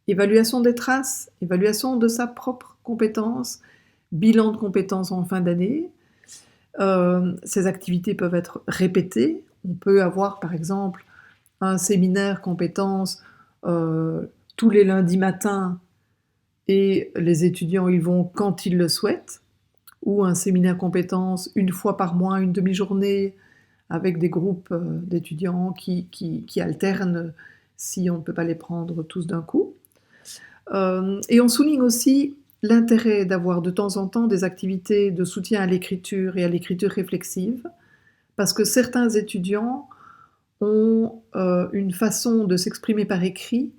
évaluation des traces, évaluation de sa propre compétence, bilan de compétences en fin d'année. Ces activités peuvent être répétées. On peut avoir par exemple un séminaire compétences tous les lundis matins et les étudiants y vont quand ils le souhaitent, ou un séminaire compétences une fois par mois, une demi-journée, avec des groupes d'étudiants qui alternent si on ne peut pas les prendre tous d'un coup. Et on souligne aussi l'intérêt d'avoir de temps en temps des activités de soutien à l'écriture et à l'écriture réflexive, parce que certains étudiants ont une façon de s'exprimer par écrit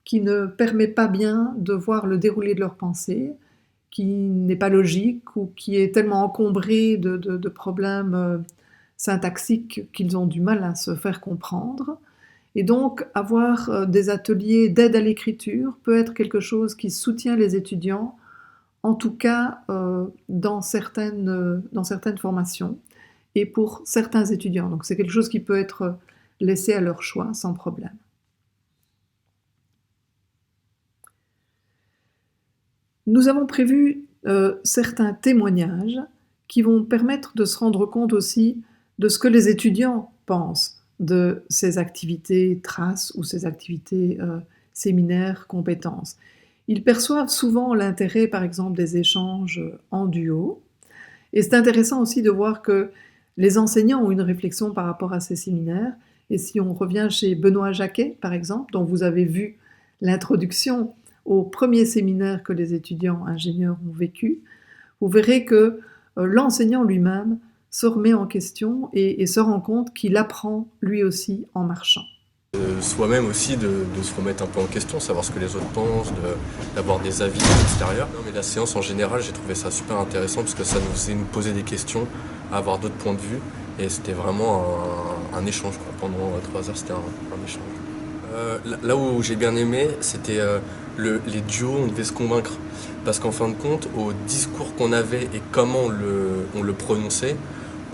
qui ne permet pas bien de voir le déroulé de leur pensée, qui n'est pas logique ou qui est tellement encombré de problèmes syntaxiques qu'ils ont du mal à se faire comprendre. Et donc, avoir des ateliers d'aide à l'écriture peut être quelque chose qui soutient les étudiants, en tout cas dans certaines formations et pour certains étudiants. Donc, c'est quelque chose qui peut être laissé à leur choix sans problème. Nous avons prévu certains témoignages qui vont permettre de se rendre compte aussi de ce que les étudiants pensent de ces activités traces ou ces activités séminaires compétences. Ils perçoivent souvent l'intérêt, par exemple, des échanges en duo. Et c'est intéressant aussi de voir que les enseignants ont une réflexion par rapport à ces séminaires. Et si on revient chez Benoît Jacquet, par exemple, dont vous avez vu l'introduction au premier séminaire que les étudiants ingénieurs ont vécu, vous verrez que l'enseignant lui-même se remet en question et se rend compte qu'il apprend lui aussi en marchant. Soi-même aussi de se remettre un peu en question, savoir ce que les autres pensent, d'avoir des avis extérieurs. Non, mais la séance en général, j'ai trouvé ça super intéressant parce que ça nous faisait nous poser des questions, avoir d'autres points de vue et c'était vraiment un échange quoi. Pendant 3 heures, c'était un échange. Là où j'ai bien aimé, c'était les duos, on devait se convaincre. Parce qu'en fin de compte, au discours qu'on avait et comment on le prononçait,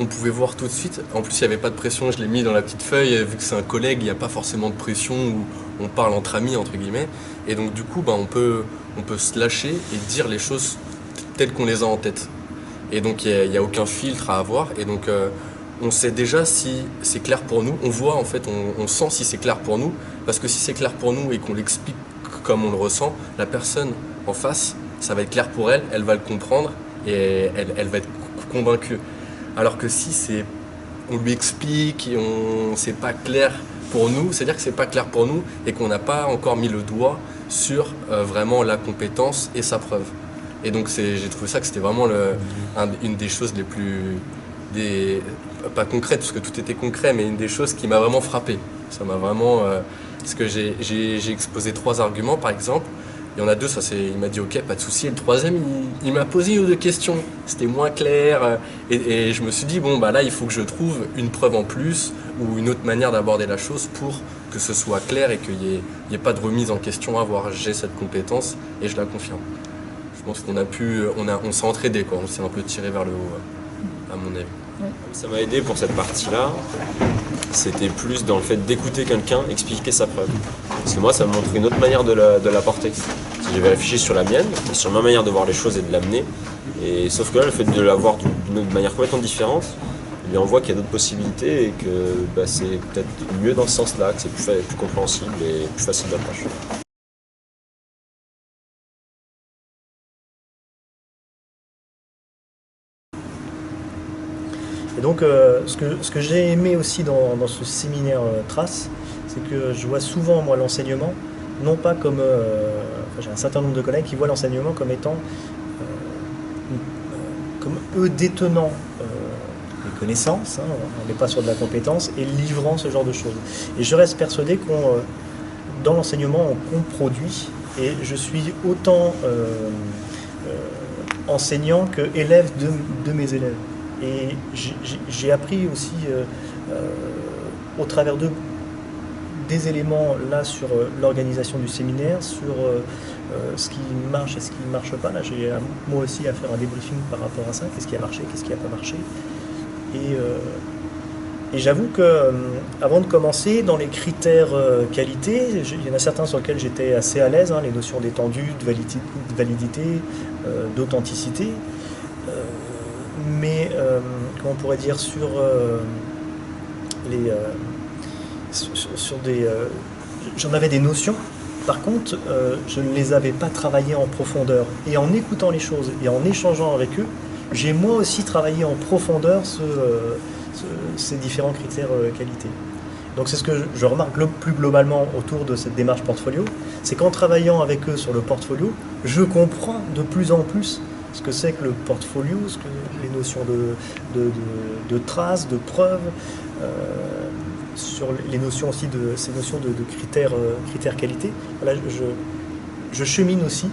on pouvait voir tout de suite. En plus, il n'y avait pas de pression, je l'ai mis dans la petite feuille. Vu que c'est un collègue, il n'y a pas forcément de pression où on parle entre amis, entre guillemets. Et donc, du coup, on peut se lâcher et dire les choses telles qu'on les a en tête. Et donc, il n'y a aucun filtre à avoir. Et donc, on sait déjà si c'est clair pour nous. On voit, en fait, on sent si c'est clair pour nous. Parce que si c'est clair pour nous et qu'on l'explique comme on le ressent, la personne en face, ça va être clair pour elle, elle va le comprendre et elle va être convaincue. Alors que si on lui explique et c'est pas clair pour nous, c'est-à-dire que c'est pas clair pour nous et qu'on n'a pas encore mis le doigt sur vraiment la compétence et sa preuve. Et donc j'ai trouvé ça que c'était vraiment une des choses les plus pas concrètes parce que tout était concret, mais une des choses qui m'a vraiment frappé. Ça m'a vraiment parce que j'ai exposé 3 arguments par exemple. Il y en a 2, il m'a dit ok, pas de souci. Et le 3e, il m'a posé 1 ou 2 questions. C'était moins clair. Et je me suis dit, là, il faut que je trouve une preuve en plus ou une autre manière d'aborder la chose pour que ce soit clair et qu'il n'y ait pas de remise en question à avoir. J'ai cette compétence et je la confirme. Je pense on s'est entraidé, quoi. On s'est un peu tiré vers le haut, à mon avis. Ça m'a aidé pour cette partie-là. C'était plus dans le fait d'écouter quelqu'un expliquer sa preuve. Parce que moi, ça me montre une autre manière de l'apporter. J'avais réfléchi sur la mienne, sur ma manière de voir les choses et de l'amener. Et sauf que là, le fait de la voir d'une manière complètement différente, eh bien, on voit qu'il y a d'autres possibilités et que c'est peut-être mieux dans ce sens-là, que c'est plus compréhensible et plus facile d'approche. Et donc, ce que j'ai aimé aussi dans ce séminaire Trace, c'est que je vois souvent, moi, l'enseignement, non pas comme... j'ai un certain nombre de collègues qui voient l'enseignement comme étant... comme eux détenant les connaissances, on n'est pas sur de la compétence, et livrant ce genre de choses. Et je reste persuadé dans l'enseignement, on produit, et je suis autant enseignant que élève de mes élèves. Et j'ai appris aussi au travers des éléments là sur l'organisation du séminaire, sur ce qui marche et ce qui ne marche pas. Là, j'ai moi aussi à faire un débriefing par rapport à ça, qu'est-ce qui a marché, qu'est-ce qui n'a pas marché. Et j'avoue que avant de commencer, dans les critères qualité, il y en a certains sur lesquels j'étais assez à l'aise, les notions d'étendue, de validité, d'authenticité. Mais comment on pourrait dire sur j'en avais des notions. Par contre, je ne les avais pas travaillées en profondeur. Et en écoutant les choses et en échangeant avec eux, j'ai moi aussi travaillé en profondeur ces différents critères qualité. Donc c'est ce que je remarque plus globalement autour de cette démarche portfolio, c'est qu'en travaillant avec eux sur le portfolio, je comprends de plus en plus ce que c'est que le portfolio, les notions de traces, de preuves, sur les notions aussi ces notions de critères qualité. Voilà, je chemine aussi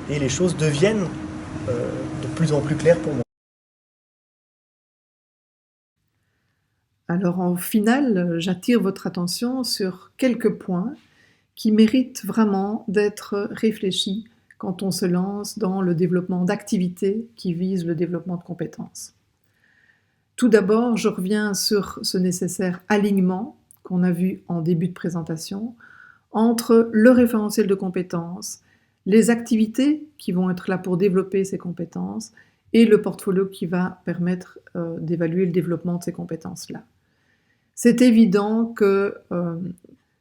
et les choses deviennent de plus en plus claires pour moi. Alors en final, j'attire votre attention sur quelques points qui méritent vraiment d'être réfléchis quand on se lance dans le développement d'activités qui visent le développement de compétences. Tout d'abord, je reviens sur ce nécessaire alignement qu'on a vu en début de présentation entre le référentiel de compétences, les activités qui vont être là pour développer ces compétences et le portfolio qui va permettre d'évaluer le développement de ces compétences-là. C'est évident que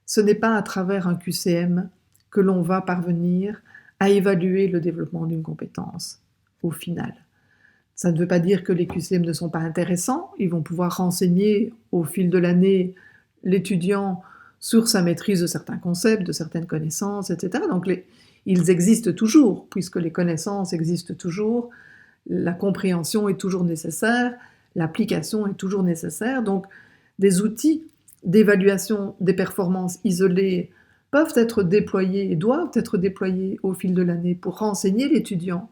ce n'est pas à travers un QCM que l'on va parvenir à évaluer le développement d'une compétence, au final. Ça ne veut pas dire que les QCM ne sont pas intéressants, ils vont pouvoir renseigner au fil de l'année l'étudiant sur sa maîtrise de certains concepts, de certaines connaissances, etc. Donc ils existent toujours, puisque les connaissances existent toujours, la compréhension est toujours nécessaire, l'application est toujours nécessaire, donc des outils d'évaluation des performances isolées peuvent être déployés et doivent être déployés au fil de l'année pour renseigner l'étudiant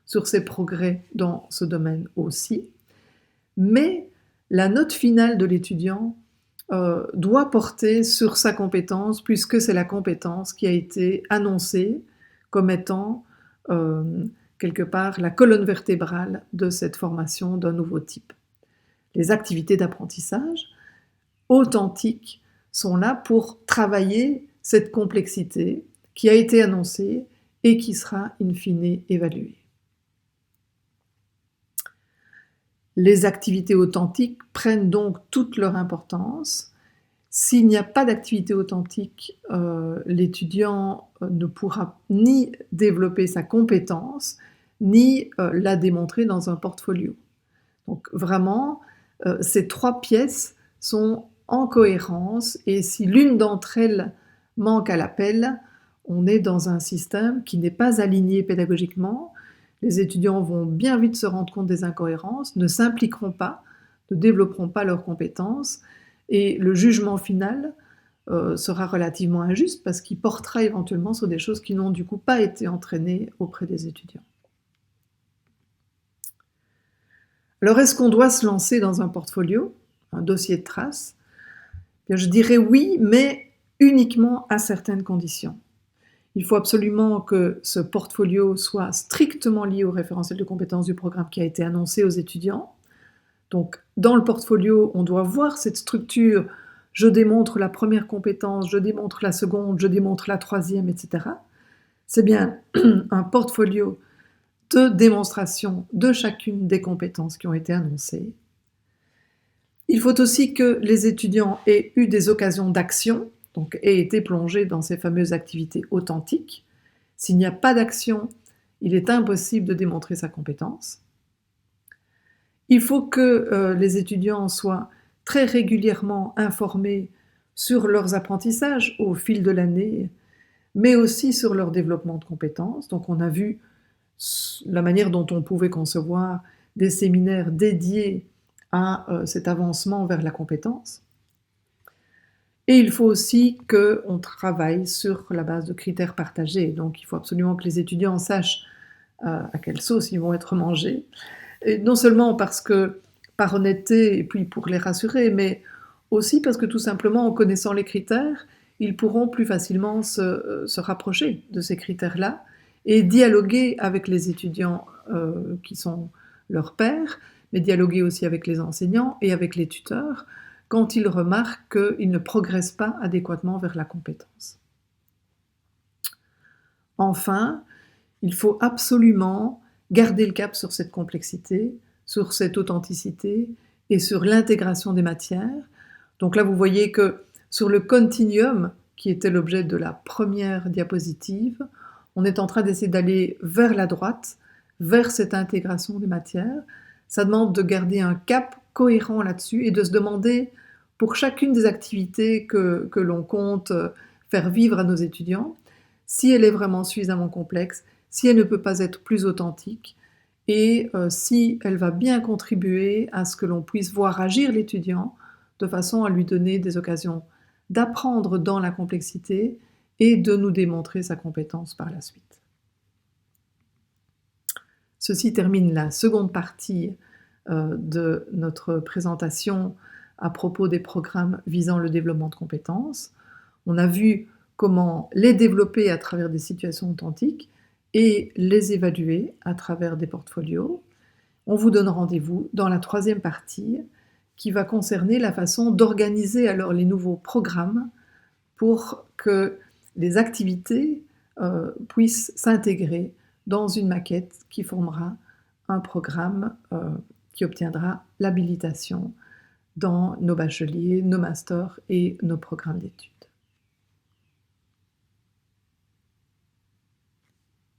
sur ses progrès dans ce domaine aussi. Mais la note finale de l'étudiant doit porter sur sa compétence, puisque c'est la compétence qui a été annoncée comme étant quelque part la colonne vertébrale de cette formation d'un nouveau type. Les activités d'apprentissage authentiques sont là pour travailler cette complexité qui a été annoncée et qui sera in fine évaluée. Les activités authentiques prennent donc toute leur importance. S'il n'y a pas d'activité authentique, l'étudiant ne pourra ni développer sa compétence, ni la démontrer dans un portfolio. Donc vraiment, ces trois pièces sont en cohérence et si l'une d'entre elles manque à l'appel, on est dans un système qui n'est pas aligné pédagogiquement. Les étudiants vont bien vite se rendre compte des incohérences, ne s'impliqueront pas, ne développeront pas leurs compétences et le jugement final sera relativement injuste parce qu'il portera éventuellement sur des choses qui n'ont du coup pas été entraînées auprès des étudiants. Alors est-ce qu'on doit se lancer dans un portfolio, un dossier de traces ? Bien, je dirais oui, mais uniquement à certaines conditions. Il faut absolument que ce portfolio soit strictement lié au référentiel de compétences du programme qui a été annoncé aux étudiants. Donc, dans le portfolio, on doit voir cette structure. Je démontre la première compétence, je démontre la seconde, je démontre la troisième, etc. C'est bien un portfolio de démonstration de chacune des compétences qui ont été annoncées. Il faut aussi que les étudiants aient eu des occasions d'action, donc aient été plongés dans ces fameuses activités authentiques. S'il n'y a pas d'action, il est impossible de démontrer sa compétence. Il faut que les étudiants soient très régulièrement informés sur leurs apprentissages au fil de l'année, mais aussi sur leur développement de compétences. Donc on a vu la manière dont on pouvait concevoir des séminaires dédiés à cet avancement vers la compétence. Et il faut aussi qu'on travaille sur la base de critères partagés. Donc il faut absolument que les étudiants sachent à quelle sauce ils vont être mangés. Et non seulement parce que, par honnêteté, et puis pour les rassurer, mais aussi parce que tout simplement, en connaissant les critères, ils pourront plus facilement se rapprocher de ces critères-là et dialoguer avec les étudiants qui sont leurs pairs, mais dialoguer aussi avec les enseignants et avec les tuteurs quand ils remarquent qu'ils ne progressent pas adéquatement vers la compétence. Enfin, il faut absolument garder le cap sur cette complexité, sur cette authenticité et sur l'intégration des matières. Donc là, vous voyez que sur le continuum, qui était l'objet de la première diapositive, on est en train d'essayer d'aller vers la droite, vers cette intégration des matières. Ça demande de garder un cap cohérent là-dessus et de se demander, pour chacune des activités que l'on compte faire vivre à nos étudiants, si elle est vraiment suffisamment complexe, si elle ne peut pas être plus authentique, et si elle va bien contribuer à ce que l'on puisse voir agir l'étudiant de façon à lui donner des occasions d'apprendre dans la complexité et de nous démontrer sa compétence par la suite. Ceci termine la seconde partie de notre présentation à propos des programmes visant le développement de compétences. On a vu comment les développer à travers des situations authentiques et les évaluer à travers des portfolios. On vous donne rendez-vous dans la troisième partie qui va concerner la façon d'organiser alors les nouveaux programmes pour que les activités puissent s'intégrer dans une maquette qui formera un programme qui obtiendra l'habilitation dans nos bacheliers, nos masters et nos programmes d'études.